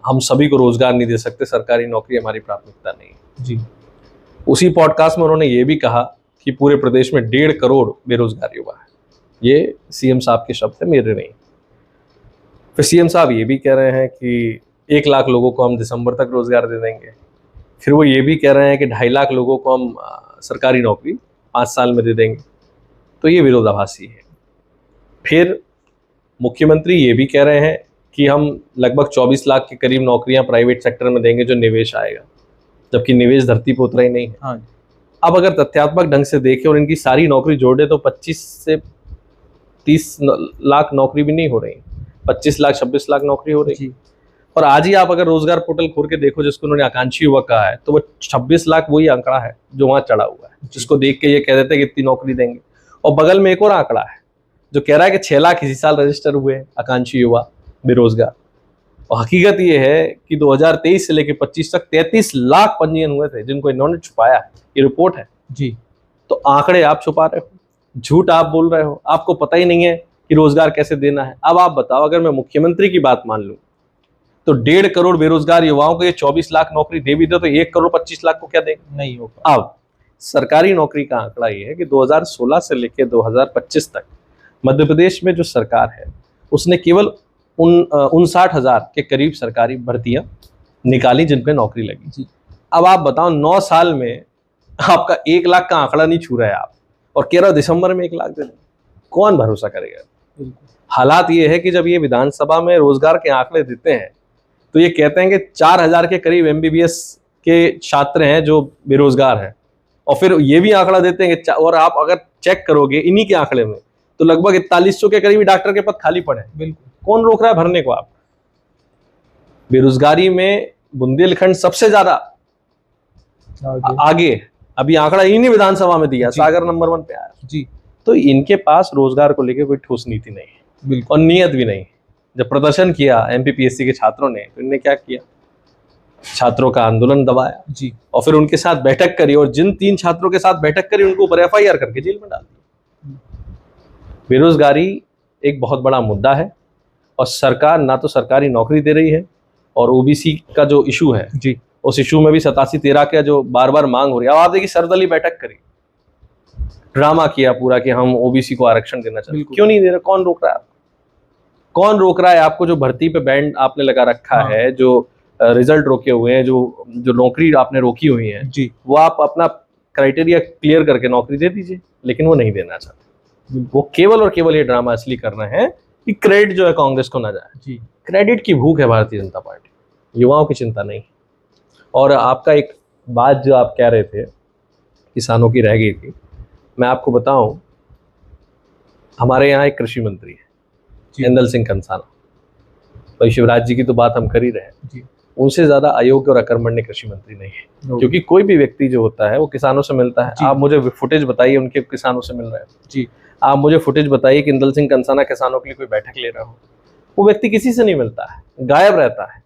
हम सभी को रोजगार नहीं दे सकते, सरकारी नौकरी हमारी प्राथमिकता नहीं है जी। उसी पॉडकास्ट में उन्होंने ये भी कहा कि पूरे प्रदेश में 1.5 करोड़ बेरोजगार युवा है। ये सीएम साहब के शब्द है, मेरे नहीं। फिर सीएम साहब ये भी कह रहे हैं कि 1 लाख लोगों को हम दिसंबर तक रोजगार दे देंगे। फिर वो ये भी कह रहे हैं कि 2.5 लाख लोगों को हम सरकारी नौकरी 5 साल में दे देंगे। तो ये विरोधाभासी है। फिर मुख्यमंत्री ये भी कह रहे हैं कि हम लगभग 24 लाख के करीब नौकरियां प्राइवेट सेक्टर में देंगे जो निवेश आएगा, जबकि निवेश धरती पर उतरा ही नहीं है। हाँ। अब अगर तथ्यात्मक ढंग से देखें और इनकी सारी नौकरी जोड़े तो 25 से 30 लाख नौकरी भी नहीं हो रही, 25 लाख 26 लाख नौकरी हो रही। और आज ही आप अगर रोजगार पोर्टल खोल के देखो जिसको उन्होंने आकांक्षी युवक कहा है, तो वो 26 लाख वही आंकड़ा है जो वहां चढ़ा हुआ है, जिसको देख के ये कह देते हैं कि इतनी नौकरी देंगे। और बगल में एक और आंकड़ा है जो कह रहा है कि 6 लाख इसी साल रजिस्टर हुए आकांक्षी युवा बेरोजगार। और हकीकत ये है कि 2023 से लेकर 25 तक 33 लाख पंजीयन हुए थे जिनको इन्होंने छुपाया। ये रिपोर्ट है जी। तो आंकड़े आप छुपा रहे हो, झूठ आप बोल रहे हो, आपको पता ही नहीं है कि रोजगार कैसे देना है। अब आप बताओ, अगर मैं मुख्यमंत्री की बात मान लूं तो 1.5 करोड़ बेरोजगार युवाओं को ये 24 लाख नौकरी दे भी दो तो 1 करोड़ 25 लाख को क्या देंगे? नहीं होगा। अब सरकारी नौकरी का आंकड़ा ये है कि 2016 से लेकर 2025 तक मध्य प्रदेश में जो सरकार है उसने केवल 59,000 के करीब सरकारी भर्तियां निकाली जिन पे नौकरी लगी। जी। अब आप बताओ 9 साल में आपका 1 लाख का आंकड़ा नहीं छू रहे आप, और कह रहे हो दिसंबर में 1 लाख दे दें। कौन भरोसा करेगा? हालात ये है कि जब ये विधानसभा में रोजगार के आंकड़े देते हैं तो ये कहते हैं कि 4,000 के करीब MBBS के छात्र हैं जो बेरोजगार हैं, और फिर ये भी आंकड़ा देते हैं कि और आप अगर चेक करोगे इन्हीं के आंकड़े में तो लगभग 4100 के करीब डॉक्टर के पद खाली पड़े हैं। बिल्कुल। कौन रोक रहा है भरने को? आप बेरोजगारी में बुंदेलखंड सबसे ज्यादा आगे, अभी आंकड़ा इन्हीं विधानसभा में दिया, सागर नंबर 1 पे आया जी। तो इनके पास रोजगार को लेकर कोई ठोस नीति नहीं है। बिल्कुल। और नियत भी नहीं। जब प्रदर्शन किया MPPSC के छात्रों ने तो इन्होंने क्या किया? छात्रों का आंदोलन दबाया जी। और फिर उनके साथ बैठक करी, और जिन 3 छात्रों के साथ बैठक करी उनको ऊपर FIR करके जेल में डाल दिया। बेरोजगारी एक बहुत बड़ा मुद्दा है, और सरकार ना तो सरकारी नौकरी दे रही है, और OBC का जो इशू है जी, उस इशू में भी 87-13 का जो बार बार मांग हो रही है। अब आप देखिए सर्वदलीय बैठक करी, ड्रामा किया पूरा कि हम OBC को आरक्षण देना चाहते हैं। क्यों नहीं दे रहे? कौन रोक रहा है आपको? कौन रोक रहा है आपको? जो भर्ती पे बैंड आपने लगा रखा है, जो रिजल्ट रोके हुए हैं, जो नौकरी आपने रोकी हुई है जी, वो आप अपना क्राइटेरिया क्लियर करके नौकरी दे दीजिए, लेकिन वो नहीं देना चाहते। वो केवल और केवल ये ड्रामा इसलिए कर रहे हैं कि क्रेडिट जो है कांग्रेस को ना जाए। जी। क्रेडिट की भूख है भारतीय जनता पार्टी, युवाओं की चिंता नहीं। और आपका एक बात जो आप कह रहे थे किसानों की रह गई थी, मैं आपको बताऊं, हमारे यहाँ एक कृषि मंत्री है इंदल सिंह कंसाना, भाई शिवराज जी की तो बात हम कर ही रहे हैं, उनसे ज्यादा अयोग्य और अकर्मण्य कृषि मंत्री नहीं है। क्योंकि कोई भी व्यक्ति जो होता है वो किसानों से मिलता है। आप मुझे फुटेज बताइए उनके किसानों से मिल रहे हैं जी, आप मुझे फुटेज बताइए कि इंदल सिंह कंसाना किसानों के लिए कोई बैठक ले रहा हो। वो व्यक्ति किसी से नहीं मिलता है, गायब रहता है।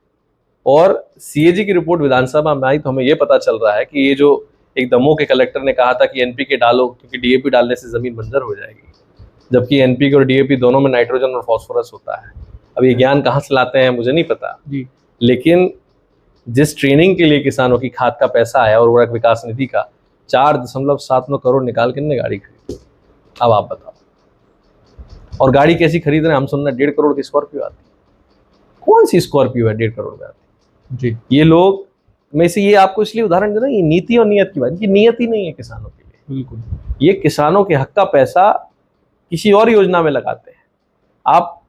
और CAG की रिपोर्ट विधानसभा में आई तो हमें ये पता चल रहा है कि ये जो एक दमोह के कलेक्टर ने कहा था कि NPK डालो क्योंकि DAP डालने से जमीन बंजर हो जाएगी, जबकि NPK और DAP दोनों में नाइट्रोजन और फास्फोरस होता है। अब ये ज्ञान कहाँ से लाते हैं मुझे नहीं पता जी, लेकिन जिस ट्रेनिंग के लिए किसानों की खाद का पैसा आया और उर्वरक विकास निधि का 4.79 करोड़ निकाल के गाड़ी खरीदी। अब आप बताओ, और गाड़ी कैसी खरीद रहे हैं? हम सुन रहे 1.5 करोड़ की स्कॉर्पियो आती है। कौन सी स्कॉर्पियो है 1.5 करोड़ में आती जी? ये लोग में से ये आपको इसलिए उदाहरण दे रहे हैं, ये नीति और नियत की बात, ये नियत ही नहीं है किसानों के लिए। बिल्कुल, ये किसानों के हक का पैसा किसी और योजना में लगाते हैं। आप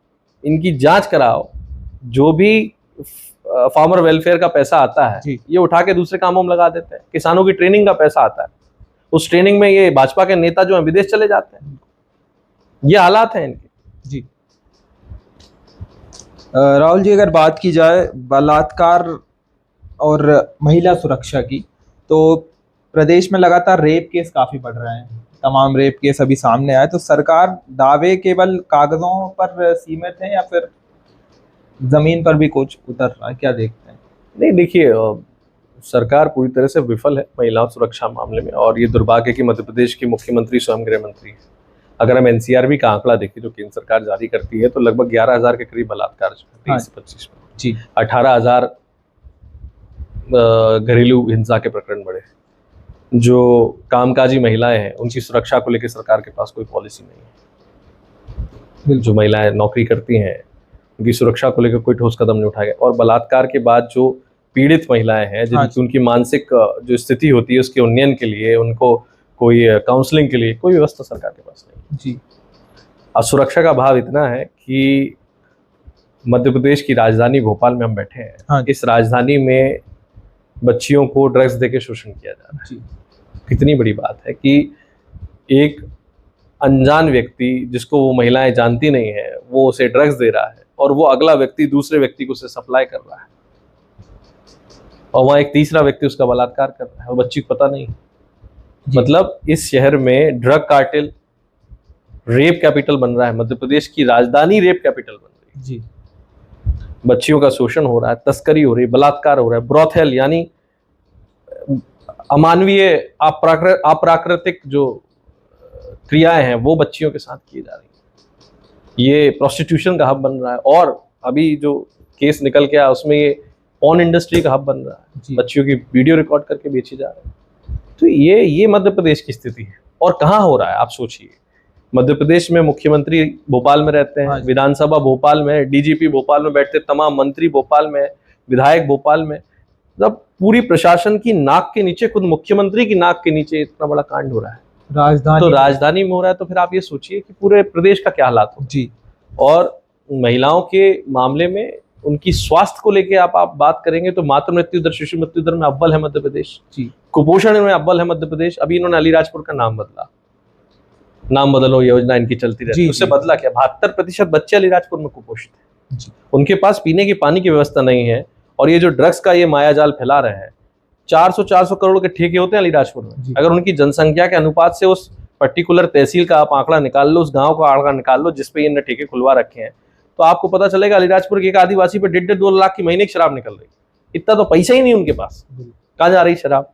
इनकी जांच कराओ, जो भी फार्मर वेलफेयर का पैसा आता है ये उठा के दूसरे कामों में लगा देते हैं। किसानों की ट्रेनिंग का पैसा आता है, उस ट्रेनिंग में ये भाजपा के नेता जो है विदेश चले जाते हैं। ये हालात हैं इनके जी। राहुल जी, अगर बात की जाए बलात्कार और महिला सुरक्षा की, तो प्रदेश में लगातार रेप केस काफी बढ़ रहे हैं। तमाम रेप केस अभी सामने आए, तो सरकार दावे केवल कागजों पर सीमित है या फिर जमीन पर भी कुछ उतर रहा है? क्या देखते हैं? नहीं, देखिए, सरकार पूरी तरह से विफल है महिला सुरक्षा मामले में, और ये दुर्भाग्य कि मध्य प्रदेश की मुख्यमंत्री स्वयं गृह मंत्री है। अगर हम NCRB का आंकड़ा देखें जो केंद्र सरकार जारी करती है, तो लगभग 11,000 के करीब बलात्कार 23 से 25 में जी, 18,000 घरेलू हिंसा के प्रकरण बढ़े। जो कामकाजी महिलाएं हैं उनकी सुरक्षा को लेकर सरकार के पास कोई पॉलिसी नहीं है। जो महिलाएं नौकरी करती हैं उनकी सुरक्षा को लेकर कोई ठोस कदम नहीं उठाया गया। और बलात्कार के बाद जो पीड़ित महिलाएं हैं, जिनकी उनकी मानसिक जो स्थिति होती है उसके उन्नयन के लिए, उनको कोई काउंसलिंग के लिए कोई व्यवस्था सरकार के पास नहीं जी। अब सुरक्षा का भाव इतना है कि मध्य प्रदेश की राजधानी भोपाल में हम बैठे हैं, इस राजधानी में बच्चियों को ड्रग्स देके शोषण किया जा रहा है। कितनी बड़ी बात है कि एक अनजान व्यक्ति जिसको वो महिलाएं जानती नहीं है वो उसे ड्रग्स दे रहा है, और वो अगला व्यक्ति दूसरे व्यक्ति को उसे सप्लाई कर रहा है, और वहाँ एक तीसरा व्यक्ति उसका बलात्कार कर रहा है, वो बच्ची को पता नहीं। मतलब इस शहर में ड्रग कार्टेल रेप कैपिटल बन रहा है। मध्य प्रदेश की राजधानी रेप कैपिटल बन रही है जी। बच्चियों का शोषण हो रहा है, तस्करी हो रही है, बलात्कार हो रहा है, ब्रॉथेल यानी अमानवीय अप्राकृतिक जो क्रियाएं हैं वो बच्चियों के साथ की जा रही है। ये प्रोस्टिट्यूशन का हब बन रहा है, और अभी जो केस निकल के आया उसमें ये पॉर्न इंडस्ट्री का हब बन रहा है। बच्चियों की वीडियो रिकॉर्ड करके बेची जा रही है। तो ये मध्य प्रदेश की स्थिति है, और कहाँ हो रहा है आप सोचिए। मध्य प्रदेश में मुख्यमंत्री भोपाल में रहते हैं, विधानसभा भोपाल में, डीजीपी भोपाल में बैठते, तमाम मंत्री भोपाल में, विधायक भोपाल में। जब पूरी प्रशासन की नाक के नीचे, खुद मुख्यमंत्री की नाक के नीचे इतना बड़ा कांड हो रहा है, राजधानी में हो रहा है, तो फिर आप ये सोचिए कि पूरे प्रदेश का क्या हालात हो। जी। और महिलाओं के मामले में उनकी स्वास्थ्य को लेके आप बात करेंगे तो मातृ मृत्यु दर, शिशु मृत्यु दर में अव्वल है मध्य प्रदेश। जी। कुपोषण में अव्वल है मध्य प्रदेश। अभी इन्होंने अलीराजपुर का नाम बदला, नाम बदलो योजना इनकी चलती रहती है, उससे बदला क्या? 72% बच्चे अलीराजपुर में कुपोषित हैं। उनके पास पीने की पानी की व्यवस्था नहीं है। और ये जो ड्रग्स का ये मायाजाल फैला रहे हैं, 400 करोड़ के ठेके होते हैं अलीराजपुर में। अगर उनकी जनसंख्या के अनुपात से उस पर्टिकुलर तहसील का आप आंकड़ा निकाल लो, उस गांव का आंकड़ा निकाल लो जिसपे इन्होंने ठेके खुलवा रखे हैं, तो आपको पता चलेगा अलीराजपुर के एक आदिवासी पे 1.5-2 लाख की महीने की शराब निकल रही। इतना तो पैसा ही नहीं उनके पास। कहाँ जा रही शराब?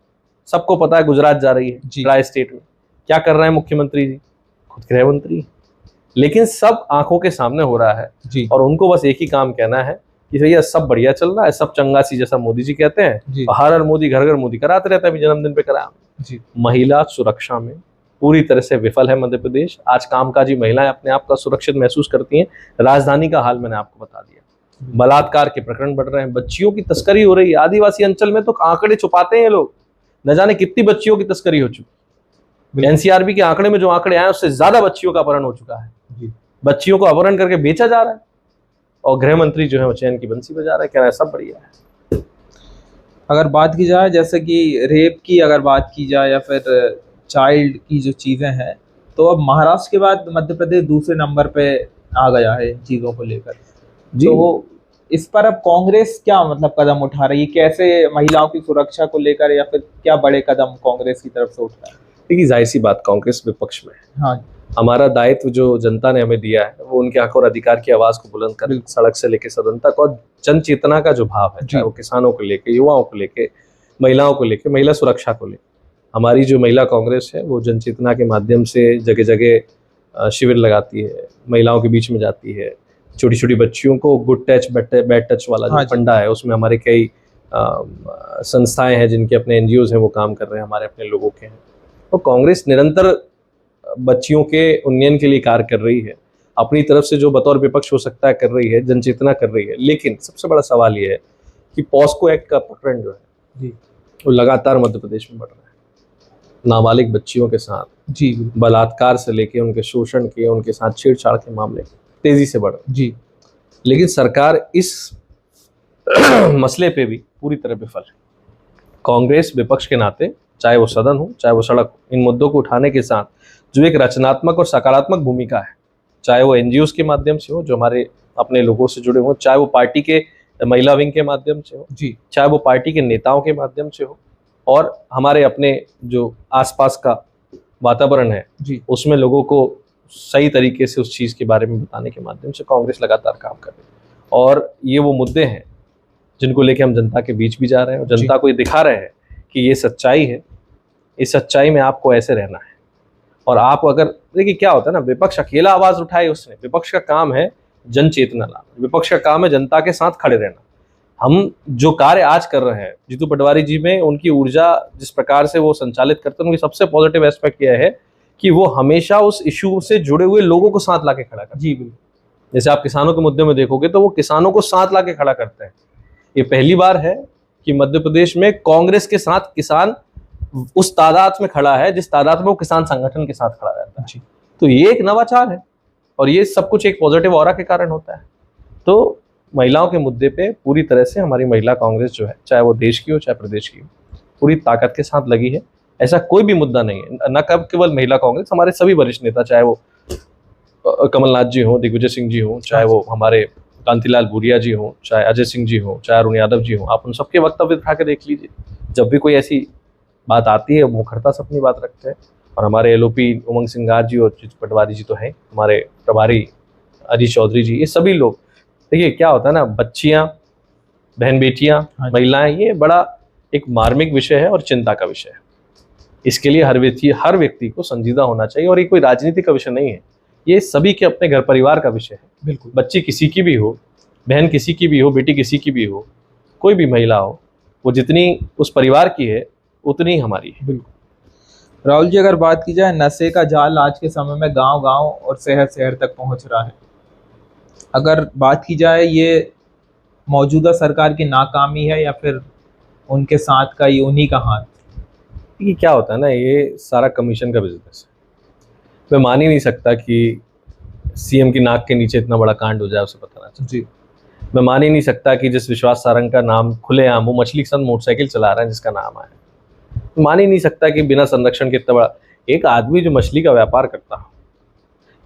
सबको पता है, गुजरात जा रही है, ड्राई स्टेट में। क्या कर रहे हैं मुख्यमंत्री जी? खुद गृह मंत्री। लेकिन सब आंखों के सामने हो रहा है जी। और उनको बस एक ही काम कहना है कि भैया सब बढ़िया चल रहा है, सब चंगासी जैसा मोदी जी कहते हैं, हर हर मोदी घर घर मोदी कराते रहता है। अभी जन्मदिन पे कराया जी। महिला सुरक्षा में पूरी तरह से विफल है मध्य प्रदेश। आज कामकाजी महिलाएं अपने आप का सुरक्षित महसूस करती हैं। राजधानी का हाल मैंने आपको बता दिया। बलात्कार के प्रकरण बढ़ रहे हैं, बच्चियों की तस्करी हो रही है। आदिवासी अंचल में तो आंकड़े छुपाते हैं ये लोग, न जाने कितनी बच्चियों की तस्करी हो चुकी। एनसीआरबी के आंकड़े में जो आंकड़े आए उससे ज्यादा बच्चियों का अपहरण हो चुका है। बच्चियों को अपहरण करके बेचा जा रहा है और गृह मंत्री जो है वो चैन की बंसी बजा रहा है, कह रहा है सब बढ़िया है। अगर बात की जाए जैसे कि रेप की अगर बात की जाए या फिर चाइल्ड की जो चीजें हैं, तो अब महाराष्ट्र के बाद मध्य प्रदेश दूसरे नंबर पे आ गया है इन चीजों को लेकर। तो इस पर अब कांग्रेस क्या मतलब कदम उठा रही है? कैसे महिलाओं की सुरक्षा को लेकर या फिर क्या बड़े कदम कांग्रेस की तरफ से उठ रहा है? देखिए, जाहिर सी बात, कांग्रेस विपक्ष में है। हाँ, हमारा दायित्व जो जनता ने हमें दिया है वो उनके हक और अधिकार की आवाज को बुलंद कर, सड़क से लेकर सदन तक, और जन चेतना का जो भाव है, चाहे वो किसानों को लेके, युवाओं को लेके, महिलाओं को लेके, महिला सुरक्षा को लेकर, हमारी जो महिला कांग्रेस है वो जन चेतना के माध्यम से जगह जगह शिविर लगाती है, महिलाओं के बीच में जाती है, छोटी छोटी बच्चियों को गुड टच बैड टच वाला जो फंडा है उसमें हमारे कई संस्थाएं हैं जिनके अपने एनजीओज हैं, वो काम कर रहे हैं, हमारे अपने लोगों के हैं। तो कांग्रेस निरंतर बच्चियों के उन्नयन के लिए कार्य कर रही है, अपनी तरफ से जो बतौर विपक्ष हो सकता है कर रही है, जनचेतना कर रही है। लेकिन सबसे बड़ा सवाल ये है कि पॉस्को एक्ट का प्रकरण जो है वो लगातार मध्य प्रदेश में बढ़ रहा है। नाबालिग बच्चियों के साथ बलात्कार से लेके उनके शोषण के, उनके साथ छेड़छाड़ के मामले तेजी से बढ़ रहे। लेकिन सरकार इस मसले पे भी पूरी तरह विफल है। कांग्रेस विपक्ष के नाते, चाहे वो सदन हो चाहे वो सड़क हो, इन मुद्दों को उठाने के साथ जो एक रचनात्मक और सकारात्मक भूमिका है, चाहे वो एनजीओज के माध्यम से हो जो हमारे अपने लोगों से जुड़े हो, चाहे वो पार्टी के महिला विंग के माध्यम से हो, चाहे वो पार्टी के नेताओं के माध्यम से हो, और हमारे अपने जो आसपास का वातावरण है उसमें लोगों को सही तरीके से उस चीज़ के बारे में बताने के माध्यम से कांग्रेस लगातार काम कर रही है। और ये वो मुद्दे हैं जिनको लेके हम जनता के बीच भी जा रहे हैं और जनता को ये दिखा रहे हैं कि ये सच्चाई है, इस सच्चाई में आपको ऐसे रहना है। और आप अगर देखिए क्या होता है ना, विपक्ष अकेला आवाज उठाए उसने, विपक्ष का काम है जन चेतना लाना, विपक्ष का काम है जनता के साथ खड़े रहना। हम जो कार्य आज कर रहे हैं, जीतू पटवारी जी में उनकी ऊर्जा जिस प्रकार से वो संचालित करते हैं, उनकी सबसे पॉजिटिव एस्पेक्ट यह है कि वो हमेशा उस इश्यू से जुड़े हुए लोगों को साथ लाके खड़ा करते हैं। जैसे आप किसानों के मुद्दे में देखोगे तो वो किसानों को साथ लाके खड़ा करते हैं। ये पहली बार है कि मध्य प्रदेश में कांग्रेस के साथ किसान उस तादाद में खड़ा है जिस तादाद में वो किसान संगठन के साथ खड़ा रहता है। तो ये एक नवाचार है और ये सब कुछ एक पॉजिटिव ऑरा के कारण होता है। तो महिलाओं के मुद्दे पे पूरी तरह से हमारी महिला कांग्रेस जो है, चाहे वो देश की हो चाहे प्रदेश की हो, पूरी ताकत के साथ लगी है। ऐसा कोई भी मुद्दा नहीं है, न केवल महिला कांग्रेस, हमारे सभी वरिष्ठ नेता, चाहे वो कमलनाथ जी हो, दिग्विजय सिंह जी हो, चाहे वो हमारे कांतिलाल भूरिया जी हो, चाहे अजय सिंह जी हो, चाहे अरुण यादव जी हो, आप उन सबके वक्तव्य उठा के देख लीजिए। जब भी कोई ऐसी बात आती है मुखरता से अपनी बात रखते हैं। और हमारे एलओपी उमंग सिंगार जी और जीतू पटवारी जी तो हैं, हमारे प्रभारी अजीत चौधरी जी, ये सभी लोग। देखिए क्या होता है ना, बच्चियां, बहन बेटियां, महिलाएं, ये बड़ा एक मार्मिक विषय है और चिंता का विषय है। इसके लिए हर व्यक्ति को संजीदा होना चाहिए। और ये कोई राजनीति का विषय नहीं है, ये सभी के अपने घर परिवार का विषय है। बिल्कुल, बच्ची किसी की भी हो, बहन किसी की भी हो, बेटी किसी की भी हो, कोई भी महिला हो, वो जितनी उस परिवार की है उतनी हमारी है। बिल्कुल। राहुल जी, अगर बात की जाए, नशे का जाल आज के समय में गांव गांव और शहर शहर तक पहुंच रहा है। अगर बात की जाए, ये मौजूदा सरकार की नाकामी है या फिर उनके साथ का ये उन्हीं का हाथ? ये क्या होता है ना, ये सारा कमीशन का बिजनेस है। मैं मान ही नहीं सकता कि सीएम की नाक के नीचे इतना बड़ा कांड हो जाए, उसे पता ना चले। जी। मैं मान ही नहीं सकता कि जिस विश्वास सारंग का नाम खुलेआम, वो मछली के साथ मोटरसाइकिल चला रहा है जिसका नाम आया। मैं मान ही नहीं सकता कि बिना संरक्षण के इतना बड़ा एक आदमी जो मछली का व्यापार करता हो,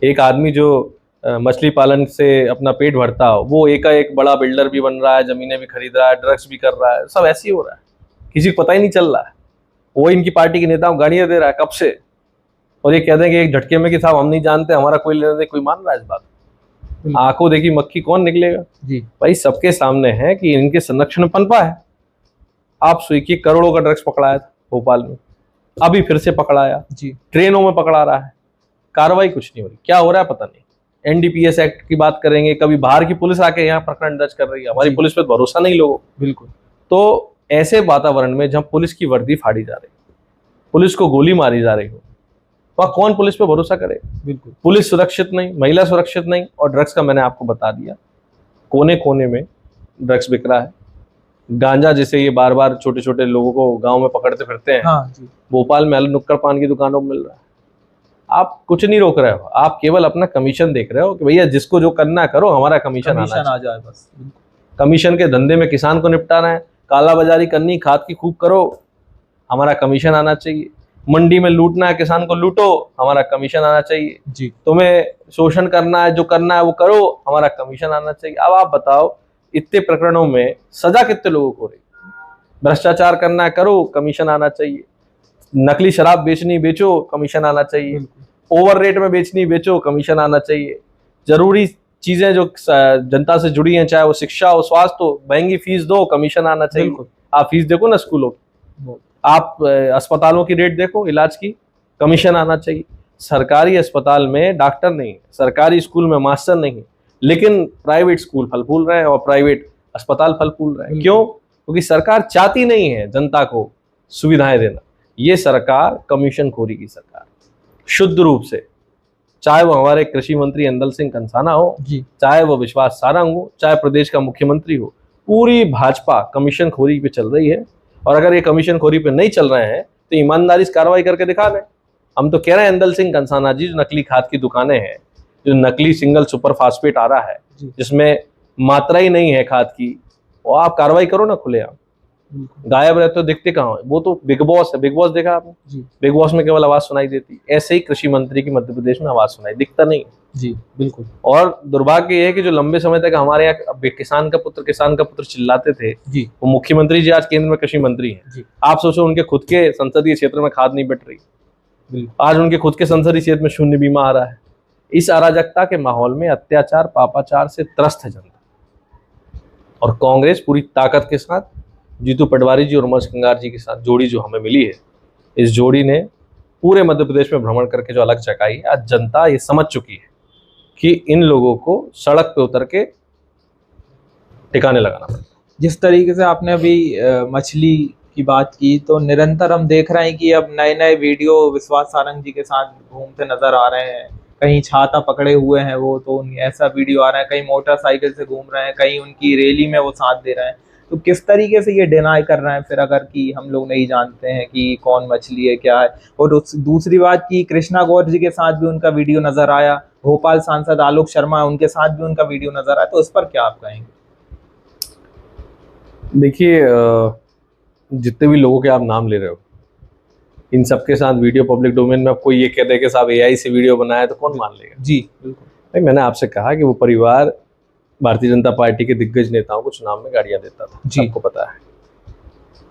एक आदमी जो मछली पालन से अपना पेट भरता हो, वो एकाएक बड़ा बिल्डर भी बन रहा है, जमीनें भी खरीद रहा है, ड्रग्स भी कर रहा है। सब ऐसे ही हो रहा है, किसी को पता ही नहीं चल रहा है। वो इनकी पार्टी के नेताओं को गाड़ियां दे रहा है कब से, और ये कहते हैं कि एक झटके में कि साहब हम नहीं जानते, हमारा कोई लेना नहीं। कोई मान रहा है इस बात को? आंखों देखी मक्खी कौन निकलेगा जी। भाई? सबके सामने है कि इनके संरक्षण में पनपा है। आप सोचिए, करोड़ों का ड्रग्स पकड़ाया था भोपाल में, अभी फिर से पकड़ाया, जी। ट्रेनों में पकड़ा रहा है, कार्रवाई कुछ नहीं हो रही। क्या हो रहा है पता नहीं। एनडीपीएस एक्ट की बात करेंगे, कभी बाहर की पुलिस आके यहाँ प्रकरण दर्ज कर रही है। हमारी पुलिस पे भरोसा नहीं लोगों। बिल्कुल। तो ऐसे वातावरण में जब पुलिस की वर्दी फाड़ी जा रही, पुलिस को गोली मारी जा रही हो, वह कौन पुलिस पे भरोसा करे? बिल्कुल। पुलिस सुरक्षित नहीं, महिला सुरक्षित नहीं, और ड्रग्स का मैंने आपको बता दिया, कोने कोने में ड्रग्स बिक रहा है। गांजा जिसे ये बार बार छोटे छोटे लोगों को गांव में पकड़ते फिरते हैं, हाँ जी। भोपाल में नुक्कड़ पान की दुकानों में मिल रहा है। आप कुछ नहीं रोक रहे हो, आप केवल अपना कमीशन देख रहे हो कि भैया जिसको जो करना है करो, हमारा कमीशन आ जाए जाए बस। कमीशन के धंधे में किसान को निपटाना है, कालाबाजारी करनी, खाद की खूब करो, हमारा कमीशन आना चाहिए। मंडी में लूटना है, किसान को लूटो, हमारा कमीशन आना चाहिए जी। तुम्हें शोषण करना है, जो करना है वो करो, हमारा कमीशन आना चाहिए। अब आप बताओ, इतने प्रकरणों में सजा कितने लोगों को हो रही? भ्रष्टाचार करना है करो, कमीशन आना चाहिए। नकली शराब बेचनी बेचो, कमीशन आना चाहिए। ओवर रेट में बेचनी बेचो, कमीशन आना चाहिए। जरूरी चीजें जो जनता से जुड़ी हैं, चाहे वो शिक्षा हो, स्वास्थ्य हो, महंगी फीस दो, कमीशन आना चाहिए। आप फीस देखो ना स्कूलों की, आप अस्पतालों की रेट देखो इलाज की, कमीशन आना चाहिए। सरकारी अस्पताल में डॉक्टर नहीं, सरकारी स्कूल में मास्टर नहीं, लेकिन प्राइवेट स्कूल फल फूल रहे हैं और प्राइवेट अस्पताल फल फूल रहे हैं। क्यों? क्योंकि सरकार चाहती नहीं है जनता को सुविधाएं देना। ये सरकार कमीशन खोरी की सरकार, शुद्ध रूप से। चाहे वो हमारे कृषि मंत्री इंदल सिंह कंसाना हो, चाहे वो विश्वास सारंग हो, चाहे प्रदेश का मुख्यमंत्री हो, पूरी भाजपा कमीशन खोरी पे चल रही है। और अगर ये कमीशन खोरी पे नहीं चल रहे हैं तो ईमानदारी से कार्रवाई करके दिखा दें। हम तो कह रहे हैं इंदल सिंह कंसाना जी, जो नकली खाद की दुकानें हैं, जो नकली सिंगल सुपर फास्फेट आ रहा है जिसमें मात्रा ही नहीं है खाद की, वो आप कार्रवाई करो ना खुलेआम। गायब रहते तो दिखते कहाँ? वो तो बिग बॉस है। बिग बॉस देखा आपने? बिग बॉस में केवल आवाज सुनाई देती, ऐसे ही कृषि मंत्री की मध्य प्रदेश में आवाज सुनाई, दिखता नहीं। जी बिल्कुल। और दुर्भाग्य ये है कि जो लंबे समय तक हमारे यहाँ किसान का पुत्र चिल्लाते थे, वो मुख्यमंत्री जी आज केंद्र में कृषि मंत्री हैं। आप सोचो, उनके खुद के संसदीय क्षेत्र में खाद नहीं बट रही, आज उनके खुद के संसदीय क्षेत्र में शून्य बीमा आ रहा है। इस अराजकता के माहौल में अत्याचार पापाचार से त्रस्त है जनता, और कांग्रेस पूरी ताकत के साथ जीतू पटवारी जी और उमर सिंगार जी के साथ जोड़ी जो हमें मिली है, इस जोड़ी ने पूरे मध्य प्रदेश में भ्रमण करके जो अलग जगाई है। आज जनता ये समझ चुकी है कि इन लोगों को सड़क पे उतर के ठिकाने लगाना पड़ता। जिस तरीके से आपने अभी मछली की बात की, तो निरंतर हम देख रहे हैं कि अब नए नए वीडियो विश्वास सारंग जी के साथ घूमते नजर आ रहे हैं। कहीं छाता पकड़े हुए हैं वो, तो ऐसा वीडियो आ रहा है, कहीं मोटरसाइकिल से घूम रहे हैं, कहीं उनकी रैली में वो साथ दे रहे हैं। तो किस तरीके से ये डिनाई कर रहे हैं फिर, अगर कि हम लोग नहीं जानते हैं कि कौन मछली है क्या है। और दूसरी बात की, कृष्णा गौर जी के साथ भी उनका वीडियो नजर आया, भोपाल सांसद आलोक शर्मा, उनके साथ भी उनका वीडियो नजर आया। तो इस पर क्या आप कहेंगे? देखिए, जितने भी लोगों के आप नाम ले रहे हो, इन सबके साथ वीडियो पब्लिक डोमेन में आपको ये कह दे कि साहब एआई से वीडियो बनाया, तो कौन मान लेगा? जी बिल्कुल। भाई, मैंने आपसे कहा कि वो परिवार भारतीय जनता पार्टी के दिग्गज नेताओं को चुनाव में गाड़ियां देता था, सबको पता है।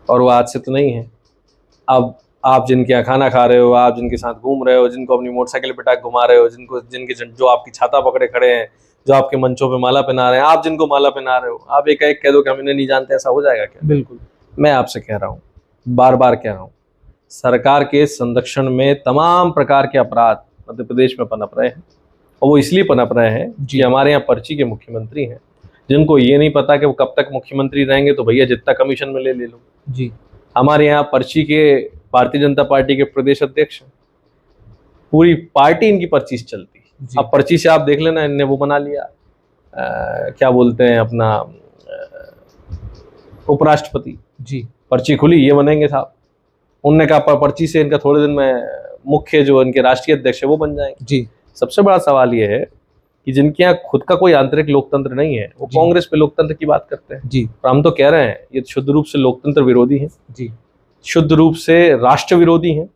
और वो आज से तो नहीं है। अब आप जिनके यहाँ खाना खा रहे हो, आप जिनके साथ घूम रहे हो, जिनको अपनी मोटरसाइकिल पे टाक घुमा रहे हो, जो आपकी छाता पकड़े खड़े हैं, जो आपके मंचों पे माला पहना रहे हैं, आप जिनको माला पहना रहे हो, आप एक कह दो कि हम इन्हें नहीं जानते, ऐसा हो जाएगा क्या? बिल्कुल। मैं आपसे कह रहा हूँ, बार बार कह रहा हूँ, सरकार के संरक्षण में तमाम प्रकार के अपराध मध्य प्रदेश में पनप रहे हैं। और वो इसलिए पनप रहे हैं कि हमारे यहाँ पर्ची के मुख्यमंत्री हैं, जिनको ये नहीं पता कि वो कब तक मुख्यमंत्री रहेंगे, तो भैया जितना कमीशन मिले ले लो। जी। हमारे यहाँ पर्ची के भारतीय जनता पार्टी के प्रदेश अध्यक्ष हैं, पूरी पार्टी इनकी पर्ची से चलती है। जी। अब पर्ची से आप देख लेना, इनने वो बना लिया क्या बोलते हैं अपना उपराष्ट्रपति। जी। पर्ची खुली, ये बनेंगे साहब। उनने कहा पर्ची से इनका थोड़े दिन में मुख्य जो इनके राष्ट्रीय अध्यक्ष है वो बन जाएंगे। जी। सबसे बड़ा सवाल ये है कि जिनके यहाँ खुद का कोई आंतरिक लोकतंत्र नहीं है, वो कांग्रेस पे लोकतंत्र की बात करते हैं। जी। और हम तो कह रहे हैं ये शुद्ध रूप से लोकतंत्र विरोधी हैं। जी। शुद्ध रूप से राष्ट्र विरोधी हैं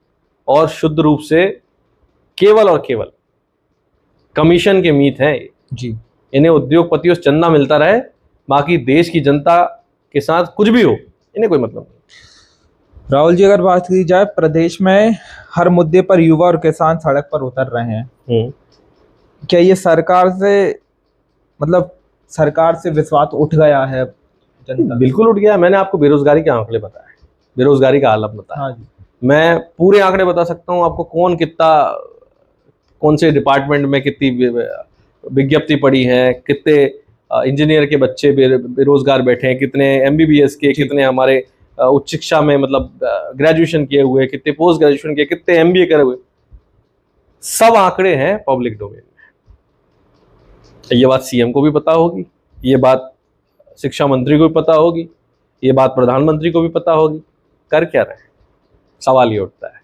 और शुद्ध रूप से केवल और केवल कमीशन के मीत हैं। जी। इन्हें उद्योगपतियों से चंदा मिलता रहे, बाकी देश की जनता के साथ कुछ भी हो इन्हें कोई मतलब नहीं। राहुल जी, अगर बात की जाए, प्रदेश में हर मुद्दे पर युवा और किसान सड़क पर उतर रहे हैं। क्या ये सरकार से विश्वास उठ गया है जनता? बिल्कुल उठ गया। मैंने आपको बेरोजगारी के आंकड़े बताए, बेरोजगारी का आलम बताया। हाँ जी। मैं पूरे आंकड़े बता सकता हूँ आपको, कौन से डिपार्टमेंट में कितनी विज्ञप्ति पड़ी है, कितने इंजीनियर के बच्चे बेरोजगार बैठे हैं, कितने MBBS के, कितने हमारे उच्च शिक्षा में मतलब ग्रेजुएशन किए हुए, कितने पोस्ट ग्रेजुएशन किए, कितने MBA करे हुए। सब आंकड़े हैं पब्लिक डोमेन में। ये बात CM को भी पता होगी, ये बात शिक्षा मंत्री को भी पता होगी, ये बात प्रधानमंत्री को भी पता होगी। कर क्या रहे हैं, सवाल ये उठता है।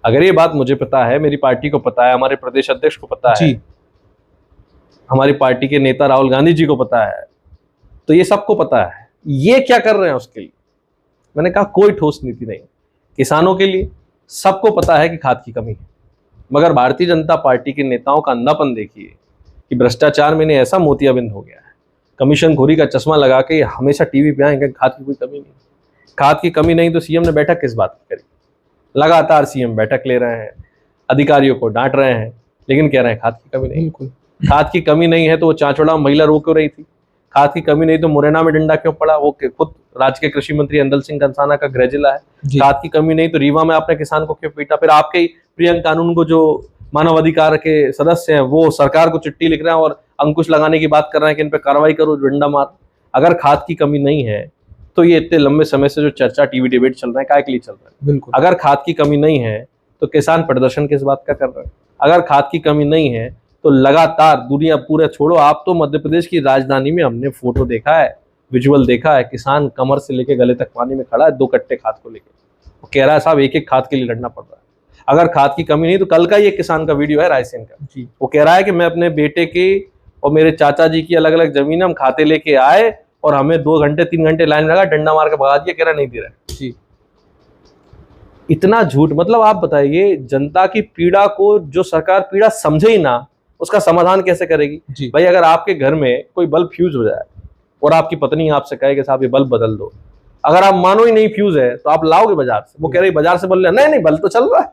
अगर ये बात मुझे पता है, मेरी पार्टी को पता है, हमारे प्रदेश अध्यक्ष को पता है, हमारी पार्टी के नेता राहुल गांधी जी को पता है, तो ये सबको पता है। ये क्या कर रहे हैं उसके लिए? मैंने कहा कोई ठोस नीति नहीं। किसानों के लिए सबको पता है कि खाद की कमी है, मगर भारतीय जनता पार्टी के नेताओं का अंधापन देखिए कि भ्रष्टाचार में ऐसा मोतियाबिंद हो गया है, कमीशन खोरी का चश्मा लगा के हमेशा टीवी पे आएंगे खाद की कोई कमी नहीं। खाद की कमी नहीं तो CM ने बैठक किस बात की करी? लगातार CM बैठक ले रहे हैं, अधिकारियों को डांट रहे हैं, लेकिन कह रहे हैं खाद की कमी नहीं। खाद की कमी नहीं है तो वो चांचौड़ा महिला रो क्यों रही थी? खाद की कमी नहीं तो मुरैना में डंडा क्यों पड़ा? वो खुद राज्य के कृषि मंत्री अंदल सिंह कंसाना का गृह जिला है। खाद की कमी नहीं तो रीवा में आपने किसान को क्यों पीटा? फिर आपके प्रियंक कानून को जो मानवाधिकार के सदस्य हैं वो सरकार को चिट्ठी लिख रहे हैं और अंकुश लगाने की बात कर रहे हैं कि इन पर कार्रवाई करो, डंडा मार। अगर खाद की कमी नहीं है तो ये इतने लंबे समय से जो चर्चा टीवी डिबेट चल रहा है काय के लिए चल रहा है? बिल्कुल। अगर खाद की कमी नहीं है तो किसान प्रदर्शन किस बात का कर रहे हैं? अगर खाद की कमी नहीं है तो लगातार दुनिया पूरा छोड़ो, आप तो मध्य प्रदेश की राजधानी में हमने फोटो देखा है, विजुअल देखा है, किसान कमर से लेके गले तक पानी में खड़ा है 2 कट्टे खाद को लेके। वो कह रहा है साहब एक खाद के लिए लड़ना पड़ रहा है। अगर खाद की कमी नहीं तो कल का ये किसान का वीडियो है रायसेन का जी, वो कह रहा है कि मैं अपने बेटे की और मेरे चाचा जी की अलग अलग जमीन हम खाते लेके आए और हमें 2 घंटे 3 घंटे लाइन लगा, डंडा मार के भगा दिया, कह रहा नहीं दे रहा जी। इतना झूठ। मतलब आप बताइए, जनता की पीड़ा को जो सरकार पीड़ा समझे ही ना, उसका समाधान कैसे करेगी? भाई अगर आपके घर में कोई बल्ब फ्यूज हो जाए और आपकी पत्नी आपसे कहे कि साहब ये बल्ब बदल दो, अगर आप मानो ही नहीं फ्यूज है तो आप लाओगे बाजार से? वो कह रही बाजार से बोल रहे नहीं बल्ब तो चल रहा है,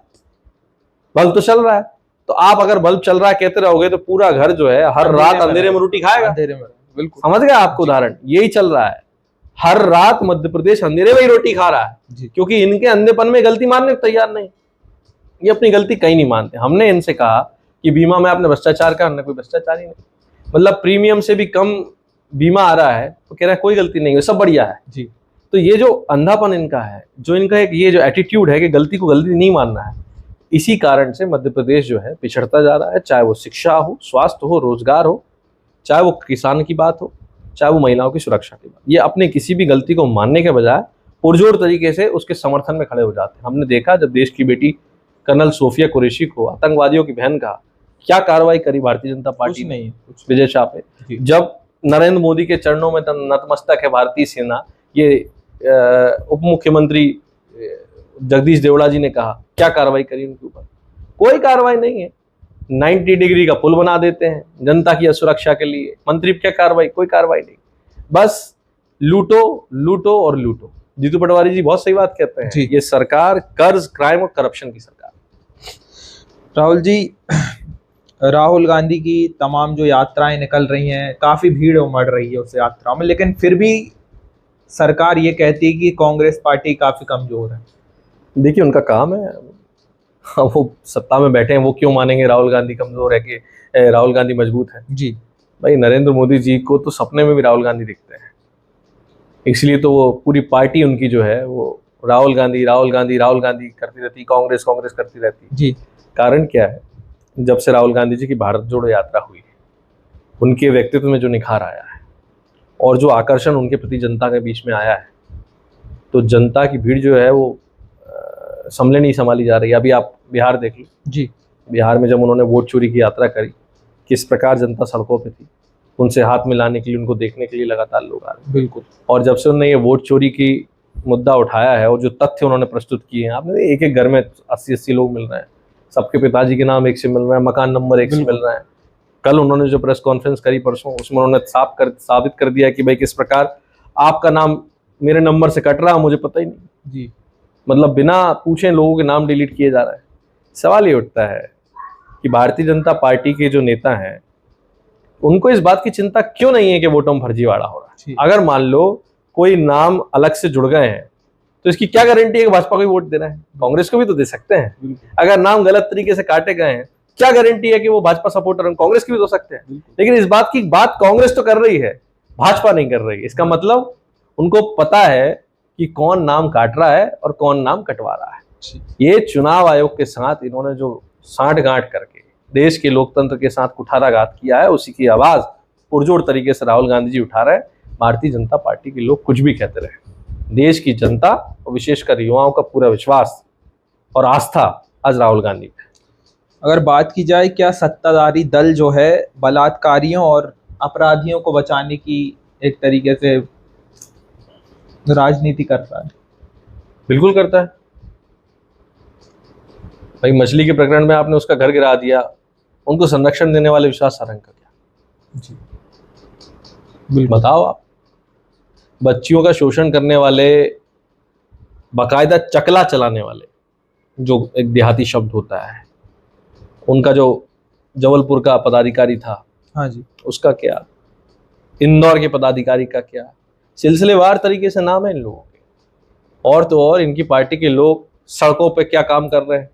बल्ब तो चल रहा है। तो आप अगर बल्ब चल रहा है कहते रहोगे तो पूरा घर जो है हर रात अंधेरे में रोटी खाएगा। बिल्कुल समझ गए आपको उदाहरण, यही चल रहा है। हर रात मध्य प्रदेश अंधेरे में ही रोटी खा रहा है क्योंकि इनके अंधेपन में गलती मानने को तैयार नहीं, ये अपनी गलती कहीं नहीं मानते। हमने इनसे कहा कि बीमा में आपने भ्रष्टाचार का, हमने कोई भ्रष्टाचार ही नहीं। मतलब प्रीमियम से भी कम बीमा आ रहा है तो कह रहा है कोई गलती नहीं है, सब बढ़िया है जी। तो ये जो अंधापन इनका है, जो इनका एक ये जो एटीट्यूड है कि गलती को गलती नहीं मानना है, इसी कारण से मध्य प्रदेश जो है पिछड़ता जा रहा है। चाहे वो शिक्षा हो, स्वास्थ्य हो, रोजगार हो, चाहे वो किसान की बात हो, चाहे वो महिलाओं की सुरक्षा की बात। ये अपने किसी भी गलती को मानने के बजाय पुरजोर तरीके से उसके समर्थन में खड़े हो जाते हैं। हमने देखा जब देश की बेटी कर्नल सोफिया कुरैशी को आतंकवादियों की बहन कहा, क्या कार्रवाई करी भारतीय जनता पार्टी ने? विजय शाह पे। जब नरेंद्र मोदी के चरणों में नतमस्तक है भारतीय सेना, ये उप मुख्यमंत्री जगदीश देवड़ा जी ने कहा, क्या कार्रवाई करी उनके ऊपर? कोई कार्रवाई नहीं है। 90 डिग्री का पुल बना देते हैं जनता की सुरक्षा के लिए, मंत्री क्या कार्रवाई? कोई कार्रवाई नहीं, बस लूटो लूटो और लूटो। जीतू पटवारी जी बहुत सही बात कहते हैं, ये सरकार कर्ज, क्राइम और करप्शन की सरकार। राहुल जी, राहुल गांधी की तमाम जो यात्राएं निकल रही हैं, काफी भीड़ उमड़ रही है उस यात्राओं में, लेकिन फिर भी सरकार ये कहती है कि कांग्रेस पार्टी काफी कमजोर है। देखिए उनका काम है, वो सत्ता में बैठे हैं, वो क्यों मानेंगे राहुल गांधी कमजोर है कि राहुल गांधी मजबूत है? जी भाई, नरेंद्र मोदी जी को तो सपने में भी राहुल गांधी दिखते हैं, इसलिए तो वो पूरी पार्टी उनकी जो है वो राहुल गांधी राहुल गांधी राहुल गांधी करती रहती, कांग्रेस कांग्रेस करती रहती। जी। कारण क्या है? जब से राहुल गांधी जी की भारत जोड़ो यात्रा हुई है, उनके व्यक्तित्व में जो निखार आया है और जो आकर्षण उनके प्रति जनता के बीच में आया है, तो जनता की भीड़ जो है वो संभले नहीं संभाली जा रही है। अभी आप बिहार देख लो जी। बिहार में जब उन्होंने वोट चोरी की यात्रा करी, किस प्रकार जनता सड़कों पे थी, उनसे हाथ मिलाने के लिए, उनको देखने के लिए लगातार लोग आ रहे हैं। बिल्कुल। और जब से उन्होंने ये वोट चोरी की मुद्दा उठाया है और जो तथ्य उन्होंने प्रस्तुत किए हैं, आपने एक एक घर में 80-80 लोग मिल रहे हैं, सबके पिताजी के नाम एक से मिल रहे हैं, मकान नंबर एक से मिल रहे हैं। कल उन्होंने जो प्रेस कॉन्फ्रेंस करी परसों, उसमें उन्होंने साबित कर दिया कि भाई किस प्रकार आपका नाम मेरे नंबर से कट रहा, मुझे पता ही नहीं। जी। मतलब बिना पूछे लोगों के नाम डिलीट किए जा रहा है। सवाल ये उठता है कि भारतीय जनता पार्टी के जो नेता हैं, उनको इस बात की चिंता क्यों नहीं है कि वोटों में फर्जीवाड़ा हो रहा है? अगर मान लो कोई नाम अलग से जुड़ गए हैं, तो इसकी क्या गारंटी है कि भाजपा को भी वोट देना है? कांग्रेस को भी तो दे सकते हैं। अगर नाम गलत तरीके से काटे गए हैं, क्या गारंटी है कि वो भाजपा सपोर्टर हैं? कांग्रेस की भी हो सकते हैं। लेकिन इस बात की बात कांग्रेस तो कर रही है, भाजपा नहीं कर रही। इसका मतलब उनको पता है कि कौन नाम काट रहा है और कौन नाम कटवा रहा है। ये चुनाव आयोग के साथ इन्होंने जो साठगांठ करके देश के लोकतंत्र के साथ कुठाराघात किया है, उसी की आवाज पुरजोर तरीके से राहुल गांधी जी उठा रहे हैं। भारतीय जनता पार्टी के लोग कुछ भी कहते रहे, देश की जनता और विशेषकर युवाओं का पूरा विश्वास और आस्था आज राहुल गांधी पे। अगर बात की जाए, क्या सत्ताधारी दल जो है बलात्कारियों और अपराधियों को बचाने की एक तरीके से राजनीति कर रहा है? बिल्कुल करता है भाई। मछली के प्रकरण में आपने उसका घर गिरा दिया, उनको संरक्षण देने वाले विश्वास सारंग का क्या? जी। बिल्कुल बताओ आप। बच्चियों का शोषण करने वाले, बाकायदा चकला चलाने वाले, जो एक देहाती शब्द होता है, उनका जो जबलपुर का पदाधिकारी था, हाँ जी, उसका क्या? इंदौर के पदाधिकारी का क्या? सिलसिलेवार तरीके से नाम है इन लोगों के। और तो और इनकी पार्टी के लोग सड़कों पे क्या काम कर रहे हैं?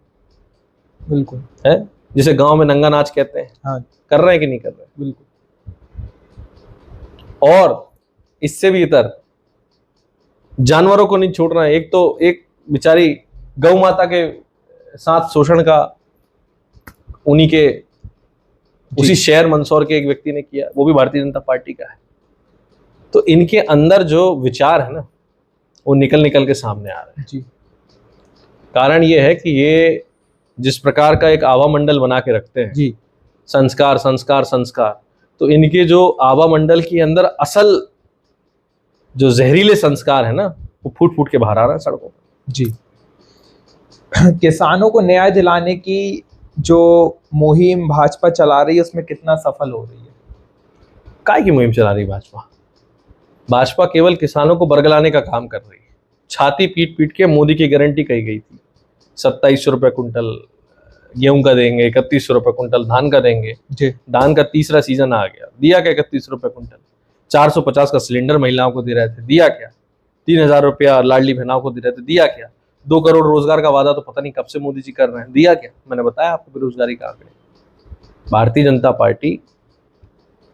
बिल्कुल है, जिसे गांव में नंगा नाच कहते हैं। हाँ, कर रहे हैं कि नहीं कर रहे? बिल्कुल। और इससे भी इतर जानवरों को नहीं छोड़ रहे हैं। एक तो एक बेचारी गौ माता के साथ शोषण का उन्हीं के उसी शहर मंदसौर के एक व्यक्ति ने किया, वो भी भारतीय जनता पार्टी का है। तो इनके अंदर जो विचार है ना, वो निकल निकल के सामने आ रहे हैं। जी। कारण ये है कि ये जिस प्रकार का एक आवा मंडल बना के रखते हैं, जी, संस्कार संस्कार संस्कार, तो इनके जो आवा मंडल के अंदर असल जो जहरीले संस्कार है ना, वो फूट फूट के बाहर आ रहा है सड़कों पर। जी। किसानों को न्याय दिलाने की जो मुहिम भाजपा चला रही है, उसमें कितना सफल हो रही है? काय की मुहिम चला रही भाजपा? भाजपा केवल किसानों को बरगलाने का काम कर रही है। छाती पीट पीट के मोदी की गारंटी कही गई थी, 2700 रुपये कुंटल गेहूं का देंगे, 3100 रुपये कुंटल धान का देंगे। धान का तीसरा सीजन आ गया, दिया क्या 31 रुपये कुंटल? 450 का सिलेंडर महिलाओं को दे रहे थे, दिया क्या? 3000 रुपया लाडली बहनाओं को दे रहे थे, दिया क्या? 2 करोड़ रोजगार का वादा तो पता नहीं कब से मोदी जी कर रहे हैं, दिया क्या? मैंने बताया आपको बेरोजगारी का आंकड़े। भारतीय जनता पार्टी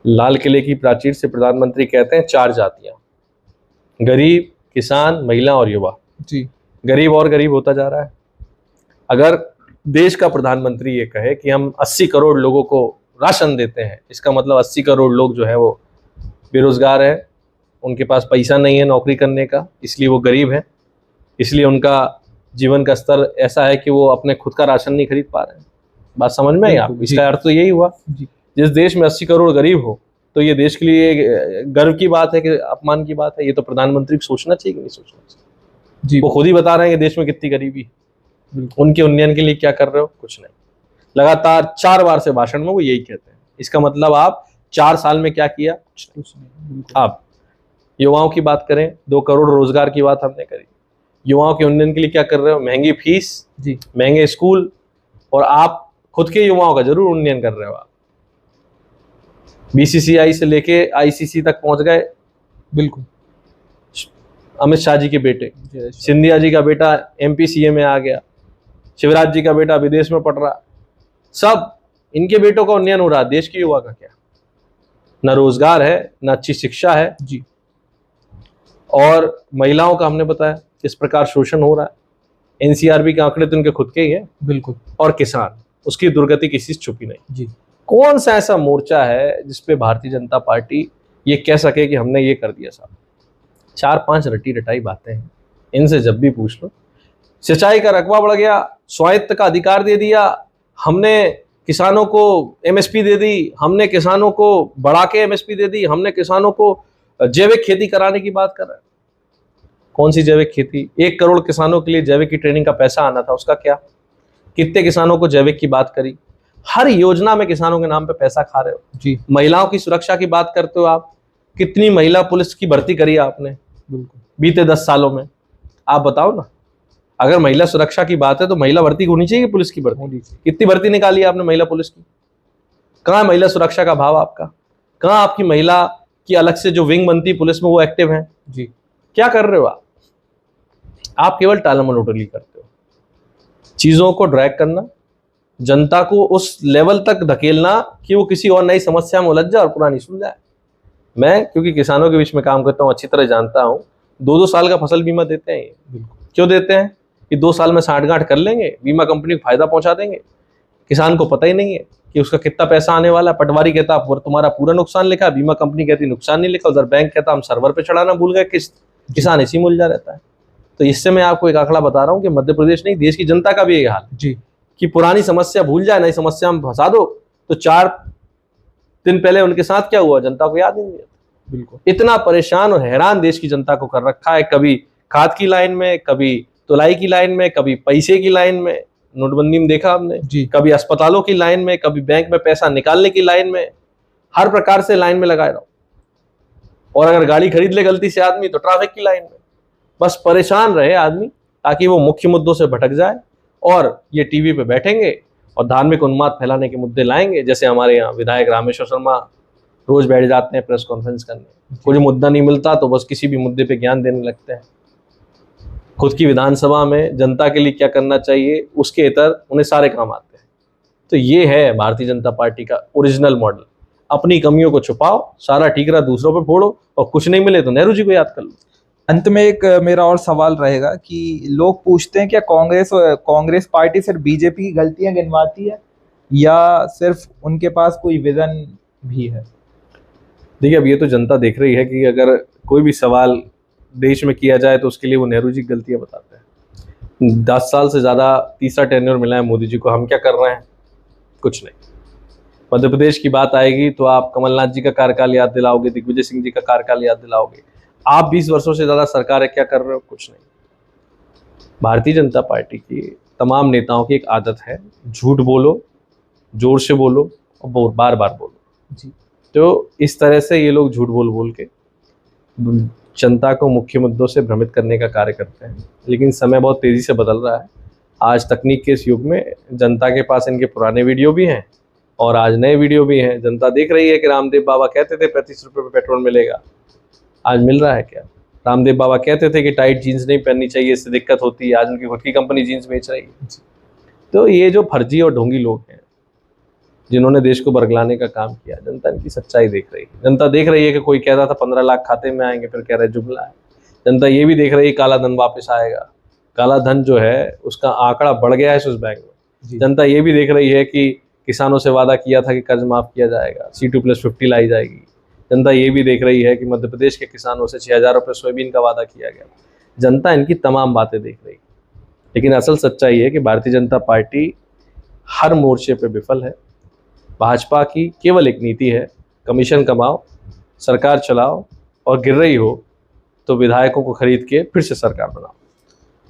लाल किले की प्राचीर से प्रधानमंत्री कहते हैं 4 जातियां, गरीब, किसान, महिला और युवा। जी। गरीब और गरीब होता जा रहा है। अगर देश का प्रधानमंत्री ये कहे कि हम 80 करोड़ लोगों को राशन देते हैं, इसका मतलब 80 करोड़ लोग जो है वो बेरोजगार है, उनके पास पैसा नहीं है नौकरी करने का, इसलिए वो गरीब है, इसलिए उनका जीवन का स्तर ऐसा है कि वो अपने खुद का राशन नहीं खरीद पा रहे हैं। बात समझ में आई आपको? इसका अर्थ तो यही हुआ, जिस देश में 80 करोड़ गरीब हो, तो ये देश के लिए गर्व की बात है कि अपमान की बात है? ये तो प्रधानमंत्री को सोचना चाहिए कि नहीं सोचना चाहिए? जी। वो खुद ही बता रहे हैं कि देश में कितनी गरीबी है, उनके उन्नयन के लिए क्या कर रहे हो? कुछ नहीं। लगातार 4 बार से भाषण में वो यही कहते हैं। इसका मतलब आप 4 साल में क्या किया? कुछ नहीं। आप युवाओं की बात करें, 2 करोड़ रोजगार की बात हमने करी, युवाओं के उन्नयन के लिए क्या कर रहे हो? महंगी फीस, जी, महंगे स्कूल, और आप खुद के युवाओं का जरूर उन्नयन कर रहे हो। आप बीसीसीआई से लेके आईसीसी तक पहुंच गए। बिल्कुल। अमित शाह जी के बेटे, सिंधिया जी का बेटा एमपी सीएम में आ गया, शिवराज जी का बेटा विदेश में पढ़ रहा, सब इनके बेटों का उन्नयन हो रहा। देश के युवा का क्या? न रोजगार है, न अच्छी शिक्षा है, जी, और महिलाओं का हमने बताया किस प्रकार शोषण हो रहा है। एनसीआरबी के आंकड़े तो उनके खुद के ही है। बिल्कुल। और किसान, उसकी दुर्गति किसी से छुपी नहीं जी। कौन सा ऐसा मोर्चा है जिसपे भारतीय जनता पार्टी ये कह सके कि हमने ये कर दिया साहब। 4-5 रटी रटाई बातें हैं, इनसे जब भी पूछ लो। सिंचाई का रकबा बढ़ गया, स्वायत्त का अधिकार दे दिया, हमने किसानों को एमएसपी दे दी, हमने किसानों को बढ़ा के एमएसपी दे दी, हमने किसानों को जैविक खेती कराने की बात कर रहे हैं। कौन सी जैविक खेती? 1 करोड़ किसानों के लिए जैविक की ट्रेनिंग का पैसा आना था, उसका क्या? कितने किसानों को जैविक की बात करी? हर योजना में किसानों के नाम पे पैसा खा रहे हो जी। महिलाओं की सुरक्षा की बात करते हो आप, कितनी महिला पुलिस की भर्ती करी आपने बिल्कुल बीते 10 सालों में? आप बताओ ना। अगर महिला सुरक्षा की बात है तो महिला भर्ती होनी चाहिए, पुलिस की भर्ती होनी चाहिए। कितनी भर्ती निकाली आपने महिला पुलिस की? कहाँ महिला सुरक्षा का भाव आपका? कहाँ आपकी महिला की अलग से जो विंग बनती पुलिस में वो एक्टिव है जी? क्या कर रहे हो आप केवल टालमटोली करते हो। चीजों को ड्रैग करना, जनता को उस लेवल तक धकेलना कि वो किसी और नई समस्या में उलझ जाए और पुरानी सुन जाए। मैं क्योंकि किसानों के बीच में काम करता हूँ, अच्छी तरह जानता हूँ। 2-2 साल का फसल बीमा देते हैं ये। बिल्कुल। क्यों देते हैं? कि 2 साल में साठगांठ कर लेंगे, बीमा कंपनी को फायदा पहुंचा देंगे। किसान को पता ही नहीं है कि उसका कितना पैसा आने वाला है। पटवारी कहता तुम्हारा पूरा नुकसान लिखा है, बीमा कंपनी कहती नुकसान नहीं लिखा, उधर बैंक कहता हम सर्वर पे चढ़ाना भूल गए किस्त। किसान इसी में उलझा रहता है। तो इससे मैं आपको एक आंकड़ा बता रहा हूँ कि मध्य प्रदेश नहीं, देश की जनता का भी यही हाल जी कि पुरानी समस्या भूल जाए, नई समस्या में फंसा दो तो 4 दिन पहले उनके साथ क्या हुआ जनता को याद नहीं है। बिल्कुल। इतना परेशान और हैरान देश की जनता को कर रखा है, कभी खाद की लाइन में, कभी तुलाई की लाइन में, कभी पैसे की लाइन में, नोटबंदी में देखा हमने जी। कभी अस्पतालों की लाइन में, कभी बैंक में पैसा निकालने की लाइन में, हर प्रकार से लाइन में लगाए रहो। और अगर गाड़ी खरीद ले गलती से आदमी तो ट्रैफिक की लाइन में। बस परेशान रहे आदमी ताकि वो मुख्य मुद्दों से भटक जाए और ये टीवी पे बैठेंगे और धार्मिक उन्माद फैलाने के मुद्दे लाएंगे। जैसे हमारे यहाँ विधायक रामेश्वर शर्मा रोज बैठ जाते हैं प्रेस कॉन्फ्रेंस करने, कोई मुद्दा नहीं मिलता तो बस किसी भी मुद्दे पे ज्ञान देने लगते हैं। खुद की विधानसभा में जनता के लिए क्या करना चाहिए उसके इतर उन्हें सारे काम आते हैं। तो ये है भारतीय जनता पार्टी का ओरिजिनल मॉडल। अपनी कमियों को छुपाओ, सारा ठीकरा दूसरों पर फोड़ो और कुछ नहीं मिले तो नेहरू जी को याद कर लो। अंत में एक मेरा और सवाल रहेगा कि लोग पूछते हैं क्या कांग्रेस पार्टी सिर्फ बीजेपी की गलतियां गिनवाती है या सिर्फ उनके पास कोई विजन भी है? देखिए, अब ये तो जनता देख रही है कि अगर कोई भी सवाल देश में किया जाए तो उसके लिए वो नेहरू जी की गलतियां बताते हैं। 10 साल से ज़्यादा तीसरा टेन्योर मिला है मोदी जी को, हम क्या कर रहे हैं? कुछ नहीं। मध्य प्रदेश की बात आएगी तो आप कमलनाथ जी का कार्यकाल याद दिलाओगे, दिग्विजय सिंह जी का कार्यकाल याद दिलाओगे। आप 20 वर्षों से ज़्यादा सरकार है, क्या कर रहे हो? कुछ नहीं। भारतीय जनता पार्टी की तमाम नेताओं की एक आदत है, झूठ बोलो, जोर से बोलो और बार बार बोलो जी। तो इस तरह से ये लोग झूठ बोल के जनता को मुख्य मुद्दों से भ्रमित करने का कार्य करते हैं। लेकिन समय बहुत तेज़ी से बदल रहा है। आज तकनीक के इस युग में जनता के पास इनके पुराने वीडियो भी हैं और आज नए वीडियो भी हैं। जनता देख रही है कि रामदेव बाबा कहते थे 35 रुपये में पेट्रोल मिलेगा, आज मिल रहा है क्या? रामदेव बाबा कहते थे कि टाइट जीन्स नहीं पहननी चाहिए, इससे दिक्कत होती है, आज उनकी खुद की कंपनी जीन्स बेच रही है। तो ये जो फर्जी और ढोंगी लोग हैं जिन्होंने देश को बरगलाने का काम किया, जनता इनकी सच्चाई देख रही है। जनता देख रही है कि कोई कह रहा था 15 लाख खाते में आएंगे, फिर कह रहे जुमला है। जनता ये भी देख रही है काला धन वापस आएगा, काला धन जो है उसका आंकड़ा बढ़ गया है स्विस बैंक में। जनता ये भी देख रही है कि किसानों से वादा किया था कि कर्ज माफ किया जाएगा, C2+50 लाई जाएगी। जनता ये भी देख रही है कि मध्य प्रदेश के किसानों से 6,000 रुपये सोयाबीन का वादा किया गया। जनता इनकी तमाम बातें देख रही है। लेकिन असल सच्चाई है कि भारतीय जनता पार्टी हर मोर्चे पे विफल है। भाजपा की केवल एक नीति है, कमीशन कमाओ, सरकार चलाओ और गिर रही हो तो विधायकों को खरीद के फिर से सरकार बनाओ।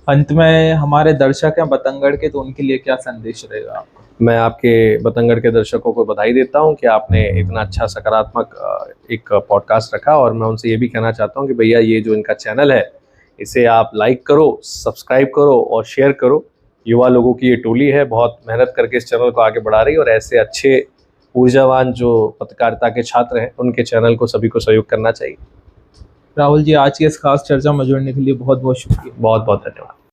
अंत में हमारे दर्शक हैं बतंगड़ के, तो उनके लिए क्या संदेश रहेगा आपका? मैं आपके बतंगड़ के दर्शकों को बधाई देता हूं कि आपने इतना अच्छा सकारात्मक एक पॉडकास्ट रखा और मैं उनसे ये भी कहना चाहता हूं कि भैया ये जो इनका चैनल है इसे आप लाइक करो, सब्सक्राइब करो और शेयर करो। युवा लोगों की ये टोली है, बहुत मेहनत करके इस चैनल को आगे बढ़ा रही है और ऐसे अच्छे ऊर्जावान जो पत्रकारिता के छात्र हैं उनके चैनल को सभी को सहयोग करना चाहिए। राहुल जी, आज की इस खास चर्चा में जुड़ने के लिए बहुत बहुत शुक्रिया। बहुत बहुत धन्यवाद।